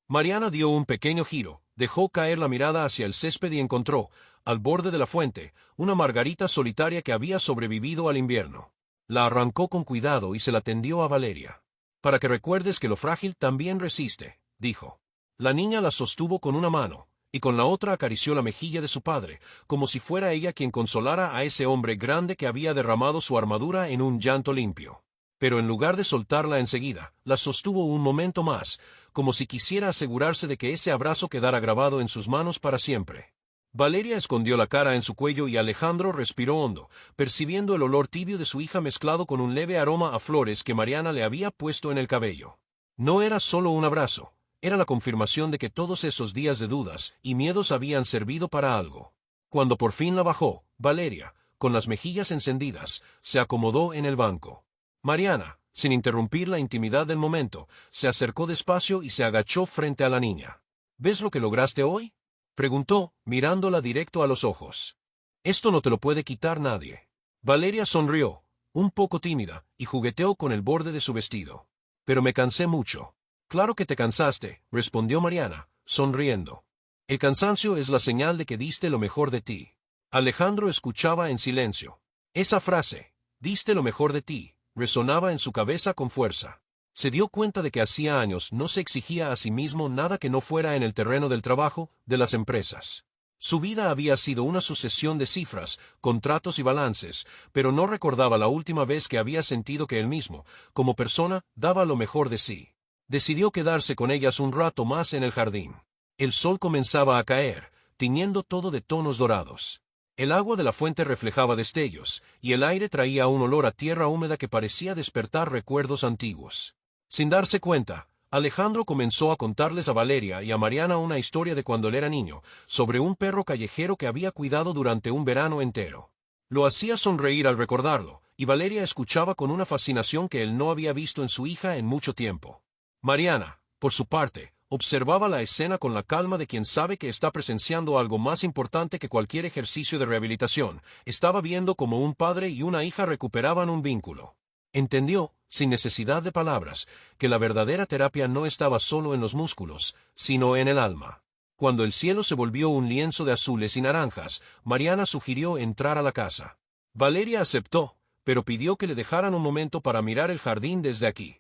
Mariana dio un pequeño giro, dejó caer la mirada hacia el césped y encontró, al borde de la fuente, una margarita solitaria que había sobrevivido al invierno. La arrancó con cuidado y se la tendió a Valeria. Para que recuerdes que lo frágil también resiste, dijo. La niña la sostuvo con una mano, y con la otra acarició la mejilla de su padre, como si fuera ella quien consolara a ese hombre grande que había derramado su armadura en un llanto limpio. Pero en lugar de soltarla enseguida, la sostuvo un momento más, como si quisiera asegurarse de que ese abrazo quedara grabado en sus manos para siempre. Valeria escondió la cara en su cuello y Alejandro respiró hondo, percibiendo el olor tibio de su hija mezclado con un leve aroma a flores que Mariana le había puesto en el cabello. No era solo un abrazo, era la confirmación de que todos esos días de dudas y miedos habían servido para algo. Cuando por fin la bajó, Valeria, con las mejillas encendidas, se acomodó en el banco. Mariana, sin interrumpir la intimidad del momento, se acercó despacio y se agachó frente a la niña. ¿Ves lo que lograste hoy?, preguntó, mirándola directo a los ojos. Esto no te lo puede quitar nadie. Valeria sonrió, un poco tímida, y jugueteó con el borde de su vestido. Pero me cansé mucho. Claro que te cansaste, respondió Mariana, sonriendo. El cansancio es la señal de que diste lo mejor de ti. Alejandro escuchaba en silencio. Esa frase, diste lo mejor de ti, resonaba en su cabeza con fuerza. Se dio cuenta de que hacía años no se exigía a sí mismo nada que no fuera en el terreno del trabajo, de las empresas. Su vida había sido una sucesión de cifras, contratos y balances, pero no recordaba la última vez que había sentido que él mismo, como persona, daba lo mejor de sí. Decidió quedarse con ellas un rato más en el jardín. El sol comenzaba a caer, tiñendo todo de tonos dorados. El agua de la fuente reflejaba destellos, y el aire traía un olor a tierra húmeda que parecía despertar recuerdos antiguos. Sin darse cuenta, Alejandro comenzó a contarles a Valeria y a Mariana una historia de cuando él era niño, sobre un perro callejero que había cuidado durante un verano entero. Lo hacía sonreír al recordarlo, y Valeria escuchaba con una fascinación que él no había visto en su hija en mucho tiempo. Mariana, por su parte, observaba la escena con la calma de quien sabe que está presenciando algo más importante que cualquier ejercicio de rehabilitación. Estaba viendo cómo un padre y una hija recuperaban un vínculo. Entendió, sin necesidad de palabras, que la verdadera terapia no estaba solo en los músculos, sino en el alma. Cuando el cielo se volvió un lienzo de azules y naranjas, Mariana sugirió entrar a la casa. Valeria aceptó, pero pidió que le dejaran un momento para mirar el jardín desde aquí.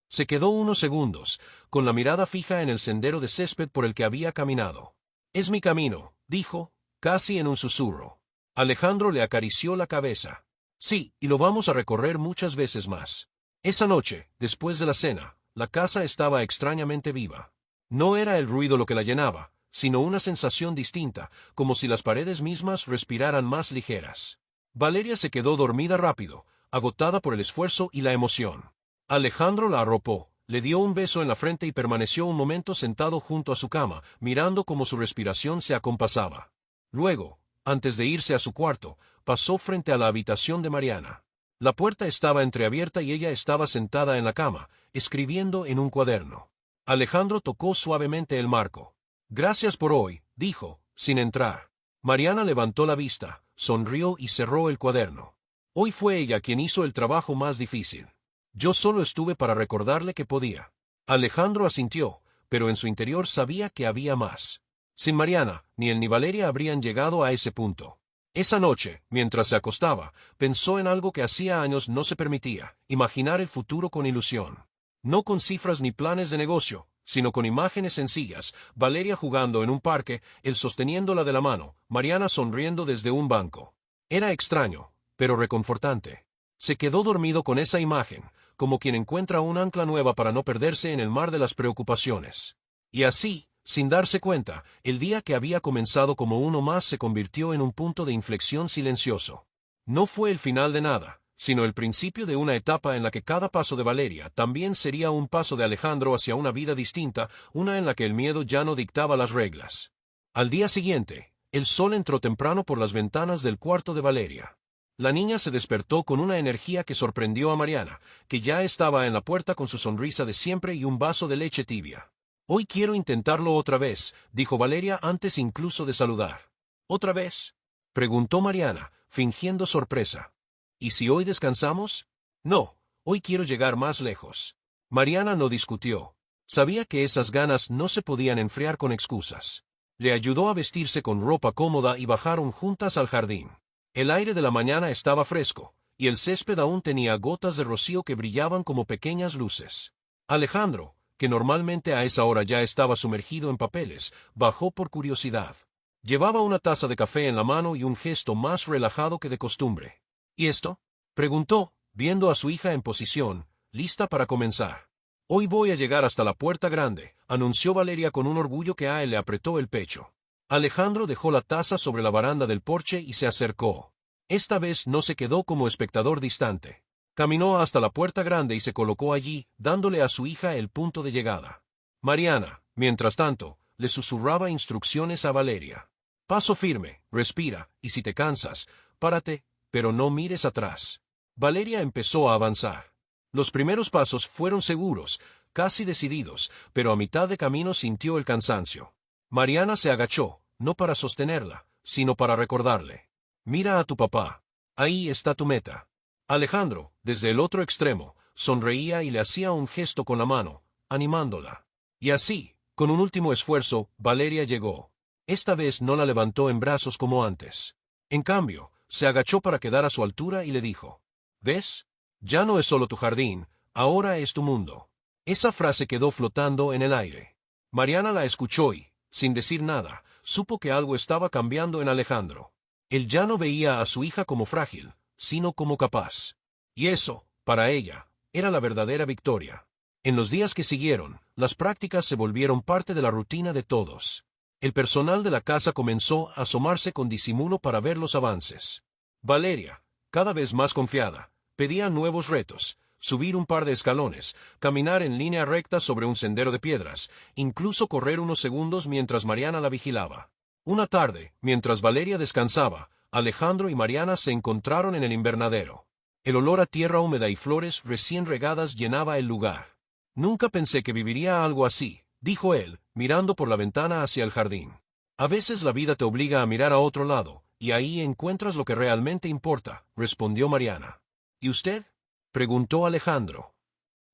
Se quedó unos segundos, con la mirada fija en el sendero de césped por el que había caminado. «Es mi camino», dijo, casi en un susurro. Alejandro le acarició la cabeza. «Sí, y lo vamos a recorrer muchas veces más». Esa noche, después de la cena, la casa estaba extrañamente viva. No era el ruido lo que la llenaba, sino una sensación distinta, como si las paredes mismas respiraran más ligeras. Valeria se quedó dormida rápido, agotada por el esfuerzo y la emoción. Alejandro la arropó, le dio un beso en la frente y permaneció un momento sentado junto a su cama, mirando cómo su respiración se acompasaba. Luego, antes de irse a su cuarto, pasó frente a la habitación de Mariana. La puerta estaba entreabierta y ella estaba sentada en la cama, escribiendo en un cuaderno. Alejandro tocó suavemente el marco. «Gracias por hoy», dijo, sin entrar. Mariana levantó la vista, sonrió y cerró el cuaderno. Hoy fue ella quien hizo el trabajo más difícil. Yo solo estuve para recordarle que podía. Alejandro asintió, pero en su interior sabía que había más. Sin Mariana, ni él ni Valeria habrían llegado a ese punto. Esa noche, mientras se acostaba, pensó en algo que hacía años no se permitía: imaginar el futuro con ilusión. No con cifras ni planes de negocio, sino con imágenes sencillas: Valeria jugando en un parque, él sosteniéndola de la mano, Mariana sonriendo desde un banco. Era extraño, pero reconfortante. Se quedó dormido con esa imagen, como quien encuentra un ancla nueva para no perderse en el mar de las preocupaciones. Y así, sin darse cuenta, el día que había comenzado como uno más se convirtió en un punto de inflexión silencioso. No fue el final de nada, sino el principio de una etapa en la que cada paso de Valeria también sería un paso de Alejandro hacia una vida distinta, una en la que el miedo ya no dictaba las reglas. Al día siguiente, el sol entró temprano por las ventanas del cuarto de Valeria. La niña se despertó con una energía que sorprendió a Mariana, que ya estaba en la puerta con su sonrisa de siempre y un vaso de leche tibia. «Hoy quiero intentarlo otra vez», dijo Valeria antes incluso de saludar. «¿Otra vez?», preguntó Mariana, fingiendo sorpresa. «¿Y si hoy descansamos?». «No, hoy quiero llegar más lejos». Mariana no discutió. Sabía que esas ganas no se podían enfriar con excusas. Le ayudó a vestirse con ropa cómoda y bajaron juntas al jardín. El aire de la mañana estaba fresco, y el césped aún tenía gotas de rocío que brillaban como pequeñas luces. Alejandro, que normalmente a esa hora ya estaba sumergido en papeles, bajó por curiosidad. Llevaba una taza de café en la mano y un gesto más relajado que de costumbre. «¿Y esto?», preguntó, viendo a su hija en posición, lista para comenzar. «Hoy voy a llegar hasta la puerta grande», anunció Valeria con un orgullo que a él le apretó el pecho. Alejandro dejó la taza sobre la baranda del porche y se acercó. Esta vez no se quedó como espectador distante. Caminó hasta la puerta grande y se colocó allí, dándole a su hija el punto de llegada. Mariana, mientras tanto, le susurraba instrucciones a Valeria. «Paso firme, respira, y si te cansas, párate, pero no mires atrás». Valeria empezó a avanzar. Los primeros pasos fueron seguros, casi decididos, pero a mitad de camino sintió el cansancio. Mariana se agachó, no para sostenerla, sino para recordarle. «Mira a tu papá. Ahí está tu meta». Alejandro, desde el otro extremo, sonreía y le hacía un gesto con la mano, animándola. Y así, con un último esfuerzo, Valeria llegó. Esta vez no la levantó en brazos como antes. En cambio, se agachó para quedar a su altura y le dijo: «¿Ves? Ya no es solo tu jardín, ahora es tu mundo». Esa frase quedó flotando en el aire. Mariana la escuchó y, sin decir nada, supo que algo estaba cambiando en Alejandro. Él ya no veía a su hija como frágil, sino como capaz. Y eso, para ella, era la verdadera victoria. En los días que siguieron, las prácticas se volvieron parte de la rutina de todos. El personal de la casa comenzó a asomarse con disimulo para ver los avances. Valeria, cada vez más confiada, pedía nuevos retos: subir un par de escalones, caminar en línea recta sobre un sendero de piedras, incluso correr unos segundos mientras Mariana la vigilaba. Una tarde, mientras Valeria descansaba, Alejandro y Mariana se encontraron en el invernadero. El olor a tierra húmeda y flores recién regadas llenaba el lugar. «Nunca pensé que viviría algo así», dijo él, mirando por la ventana hacia el jardín. «A veces la vida te obliga a mirar a otro lado, y ahí encuentras lo que realmente importa», respondió Mariana. «¿Y usted?», preguntó Alejandro.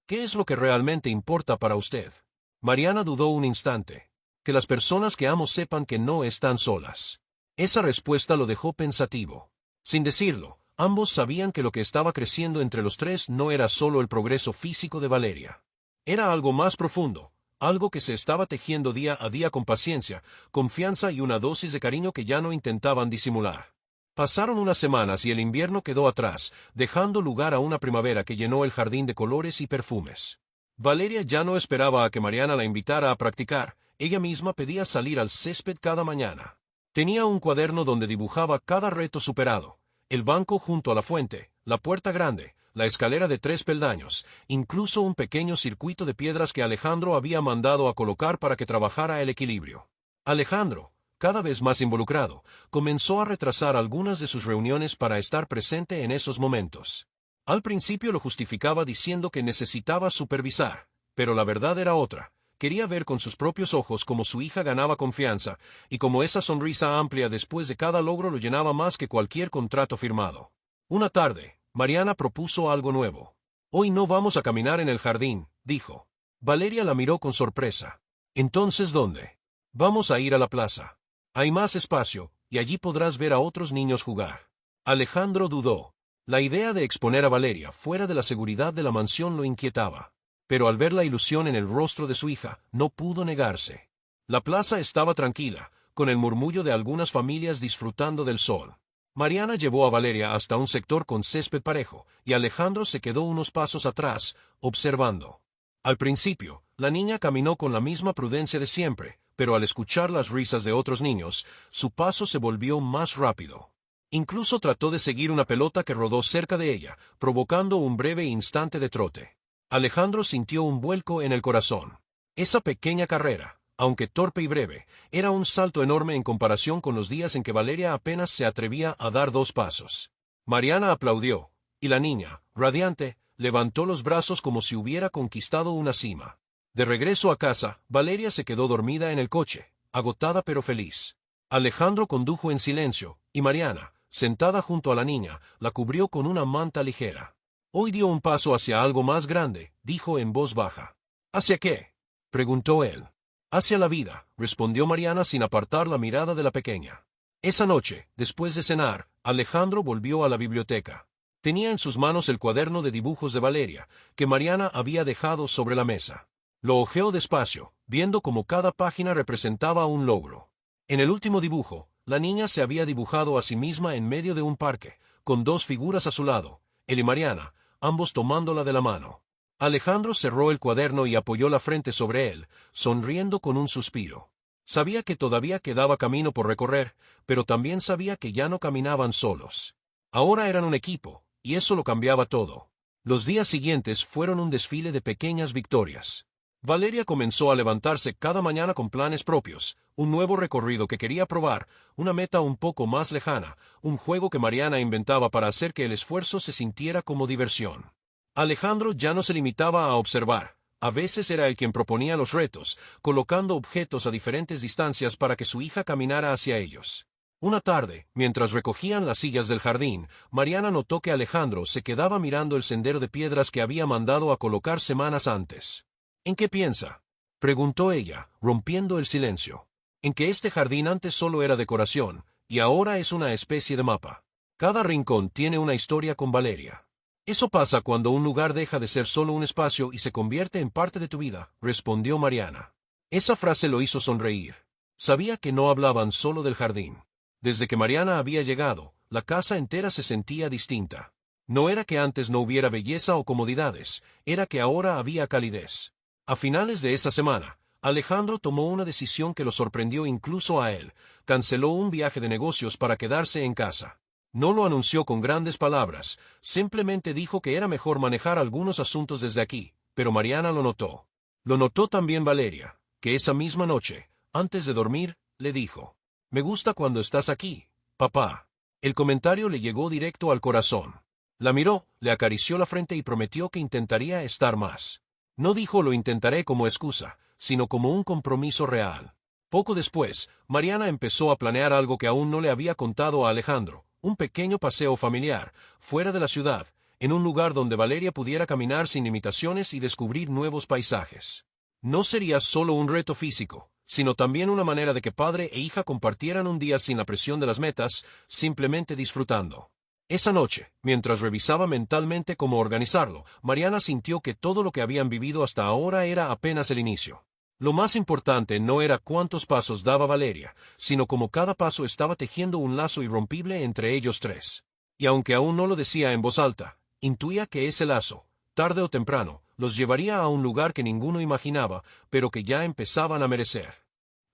«¿Qué es lo que realmente importa para usted?». Mariana dudó un instante. «Que las personas que amo sepan que no están solas». Esa respuesta lo dejó pensativo. Sin decirlo, ambos sabían que lo que estaba creciendo entre los tres no era solo el progreso físico de Valeria. Era algo más profundo, algo que se estaba tejiendo día a día con paciencia, confianza y una dosis de cariño que ya no intentaban disimular. Pasaron unas semanas y el invierno quedó atrás, dejando lugar a una primavera que llenó el jardín de colores y perfumes. Valeria ya no esperaba a que Mariana la invitara a practicar. Ella misma pedía salir al césped cada mañana. Tenía un cuaderno donde dibujaba cada reto superado: el banco junto a la fuente, la puerta grande, la escalera de 3 peldaños, incluso un pequeño circuito de piedras que Alejandro había mandado a colocar para que trabajara el equilibrio. Alejandro, cada vez más involucrado, comenzó a retrasar algunas de sus reuniones para estar presente en esos momentos. Al principio lo justificaba diciendo que necesitaba supervisar, pero la verdad era otra. Quería ver con sus propios ojos cómo su hija ganaba confianza, y cómo esa sonrisa amplia después de cada logro lo llenaba más que cualquier contrato firmado. Una tarde, Mariana propuso algo nuevo. «Hoy no vamos a caminar en el jardín», dijo. Valeria la miró con sorpresa. «¿Entonces dónde?» «Vamos a ir a la plaza. Hay más espacio, y allí podrás ver a otros niños jugar». Alejandro dudó. La idea de exponer a Valeria fuera de la seguridad de la mansión lo inquietaba. Pero al ver la ilusión en el rostro de su hija, no pudo negarse. La plaza estaba tranquila, con el murmullo de algunas familias disfrutando del sol. Mariana llevó a Valeria hasta un sector con césped parejo, y Alejandro se quedó unos pasos atrás, observando. Al principio, la niña caminó con la misma prudencia de siempre, pero al escuchar las risas de otros niños, su paso se volvió más rápido. Incluso trató de seguir una pelota que rodó cerca de ella, provocando un breve instante de trote. Alejandro sintió un vuelco en el corazón. Esa pequeña carrera, aunque torpe y breve, era un salto enorme en comparación con los días en que Valeria apenas se atrevía a dar 2 pasos. Mariana aplaudió, y la niña, radiante, levantó los brazos como si hubiera conquistado una cima. De regreso a casa, Valeria se quedó dormida en el coche, agotada pero feliz. Alejandro condujo en silencio, y Mariana, sentada junto a la niña, la cubrió con una manta ligera. Hoy dio un paso hacia algo más grande, dijo en voz baja. ¿Hacia qué?, preguntó él. Hacia la vida, respondió Mariana sin apartar la mirada de la pequeña. Esa noche, después de cenar, Alejandro volvió a la biblioteca. Tenía en sus manos el cuaderno de dibujos de Valeria, que Mariana había dejado sobre la mesa. Lo hojeó despacio, viendo cómo cada página representaba un logro. En el último dibujo, la niña se había dibujado a sí misma en medio de un parque, con 2 figuras a su lado, él y Mariana, ambos tomándola de la mano. Alejandro cerró el cuaderno y apoyó la frente sobre él, sonriendo con un suspiro. Sabía que todavía quedaba camino por recorrer, pero también sabía que ya no caminaban solos. Ahora eran un equipo, y eso lo cambiaba todo. Los días siguientes fueron un desfile de pequeñas victorias. Valeria comenzó a levantarse cada mañana con planes propios, un nuevo recorrido que quería probar, una meta un poco más lejana, un juego que Mariana inventaba para hacer que el esfuerzo se sintiera como diversión. Alejandro ya no se limitaba a observar, a veces era él quien proponía los retos, colocando objetos a diferentes distancias para que su hija caminara hacia ellos. Una tarde, mientras recogían las sillas del jardín, Mariana notó que Alejandro se quedaba mirando el sendero de piedras que había mandado a colocar semanas antes. ¿En qué piensa?, preguntó ella, rompiendo el silencio. En que este jardín antes solo era decoración, y ahora es una especie de mapa. Cada rincón tiene una historia con Valeria. Eso pasa cuando un lugar deja de ser solo un espacio y se convierte en parte de tu vida, respondió Mariana. Esa frase lo hizo sonreír. Sabía que no hablaban solo del jardín. Desde que Mariana había llegado, la casa entera se sentía distinta. No era que antes no hubiera belleza o comodidades, era que ahora había calidez. A finales de esa semana, Alejandro tomó una decisión que lo sorprendió incluso a él. Canceló un viaje de negocios para quedarse en casa. No lo anunció con grandes palabras, simplemente dijo que era mejor manejar algunos asuntos desde aquí, pero Mariana lo notó. Lo notó también Valeria, que esa misma noche, antes de dormir, le dijo: «Me gusta cuando estás aquí, papá». El comentario le llegó directo al corazón. La miró, le acarició la frente y prometió que intentaría estar más. No dijo «lo intentaré» como excusa, sino como un compromiso real. Poco después, Mariana empezó a planear algo que aún no le había contado a Alejandro. Un pequeño paseo familiar, fuera de la ciudad, en un lugar donde Valeria pudiera caminar sin limitaciones y descubrir nuevos paisajes. No sería solo un reto físico, sino también una manera de que padre e hija compartieran un día sin la presión de las metas, simplemente disfrutando. Esa noche, mientras revisaba mentalmente cómo organizarlo, Mariana sintió que todo lo que habían vivido hasta ahora era apenas el inicio. Lo más importante no era cuántos pasos daba Valeria, sino cómo cada paso estaba tejiendo un lazo irrompible entre ellos 3. Y aunque aún no lo decía en voz alta, intuía que ese lazo, tarde o temprano, los llevaría a un lugar que ninguno imaginaba, pero que ya empezaban a merecer.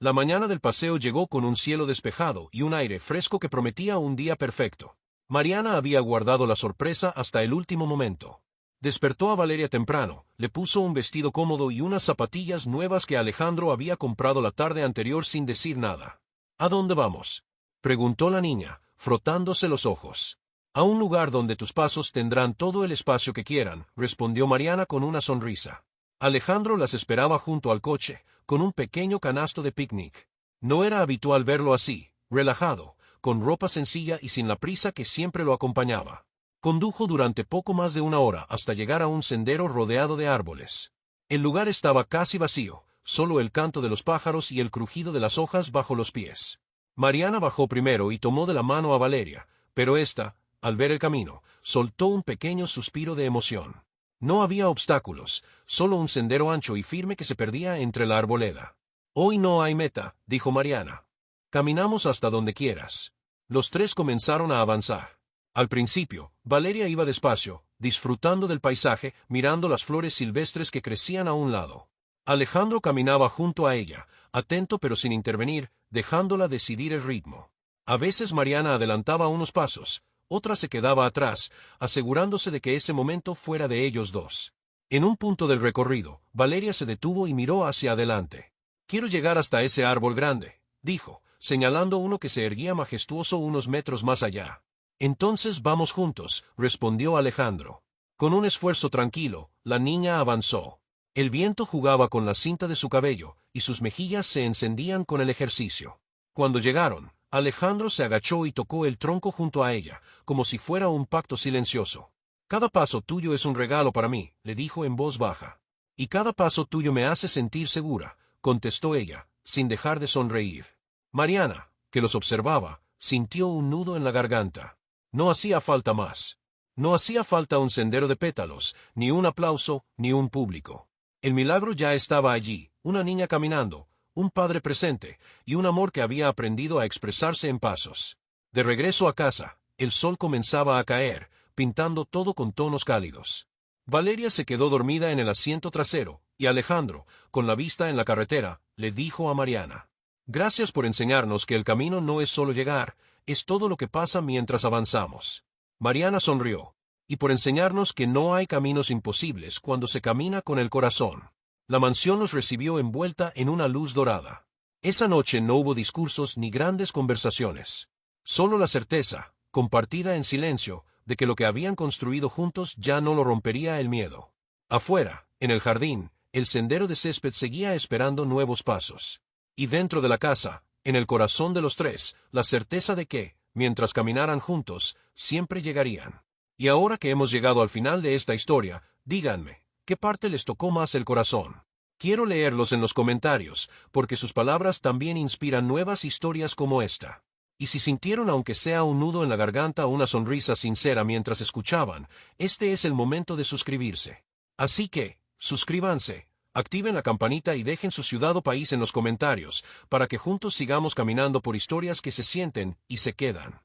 La mañana del paseo llegó con un cielo despejado y un aire fresco que prometía un día perfecto. Mariana había guardado la sorpresa hasta el último momento. Despertó a Valeria temprano, le puso un vestido cómodo y unas zapatillas nuevas que Alejandro había comprado la tarde anterior sin decir nada. ¿A dónde vamos?, preguntó la niña, frotándose los ojos. A un lugar donde tus pasos tendrán todo el espacio que quieran, respondió Mariana con una sonrisa. Alejandro las esperaba junto al coche, con un pequeño canasto de picnic. No era habitual verlo así, relajado, con ropa sencilla y sin la prisa que siempre lo acompañaba. Condujo durante poco más de una hora hasta llegar a un sendero rodeado de árboles. El lugar estaba casi vacío, solo el canto de los pájaros y el crujido de las hojas bajo los pies. Mariana bajó primero y tomó de la mano a Valeria, pero ésta, al ver el camino, soltó un pequeño suspiro de emoción. No había obstáculos, solo un sendero ancho y firme que se perdía entre la arboleda. Hoy no hay meta, dijo Mariana. Caminamos hasta donde quieras. Los tres comenzaron a avanzar. Al principio, Valeria iba despacio, disfrutando del paisaje, mirando las flores silvestres que crecían a un lado. Alejandro caminaba junto a ella, atento pero sin intervenir, dejándola decidir el ritmo. A veces Mariana adelantaba unos pasos, otra se quedaba atrás, asegurándose de que ese momento fuera de ellos dos. En un punto del recorrido, Valeria se detuvo y miró hacia adelante. «Quiero llegar hasta ese árbol grande», dijo, señalando uno que se erguía majestuoso unos metros más allá. «Entonces vamos juntos», respondió Alejandro. Con un esfuerzo tranquilo, la niña avanzó. El viento jugaba con la cinta de su cabello, y sus mejillas se encendían con el ejercicio. Cuando llegaron, Alejandro se agachó y tocó el tronco junto a ella, como si fuera un pacto silencioso. «Cada paso tuyo es un regalo para mí», le dijo en voz baja. «Y cada paso tuyo me hace sentir segura», contestó ella, sin dejar de sonreír. Mariana, que los observaba, sintió un nudo en la garganta. No hacía falta más. No hacía falta un sendero de pétalos, ni un aplauso, ni un público. El milagro ya estaba allí, una niña caminando, un padre presente, y un amor que había aprendido a expresarse en pasos. De regreso a casa, el sol comenzaba a caer, pintando todo con tonos cálidos. Valeria se quedó dormida en el asiento trasero, y Alejandro, con la vista en la carretera, le dijo a Mariana: «Gracias por enseñarnos que el camino no es solo llegar, es todo lo que pasa mientras avanzamos». Mariana sonrió. «Y por enseñarnos que no hay caminos imposibles cuando se camina con el corazón». La mansión los recibió envuelta en una luz dorada. Esa noche no hubo discursos ni grandes conversaciones. Solo la certeza, compartida en silencio, de que lo que habían construido juntos ya no lo rompería el miedo. Afuera, en el jardín, el sendero de césped seguía esperando nuevos pasos. Y dentro de la casa, en el corazón de los tres, la certeza de que, mientras caminaran juntos, siempre llegarían. Y ahora que hemos llegado al final de esta historia, díganme, ¿qué parte les tocó más el corazón? Quiero leerlos en los comentarios, porque sus palabras también inspiran nuevas historias como esta. Y si sintieron aunque sea un nudo en la garganta o una sonrisa sincera mientras escuchaban, este es el momento de suscribirse. Así que, suscríbanse, activen la campanita y dejen su ciudad o país en los comentarios, para que juntos sigamos caminando por historias que se sienten y se quedan.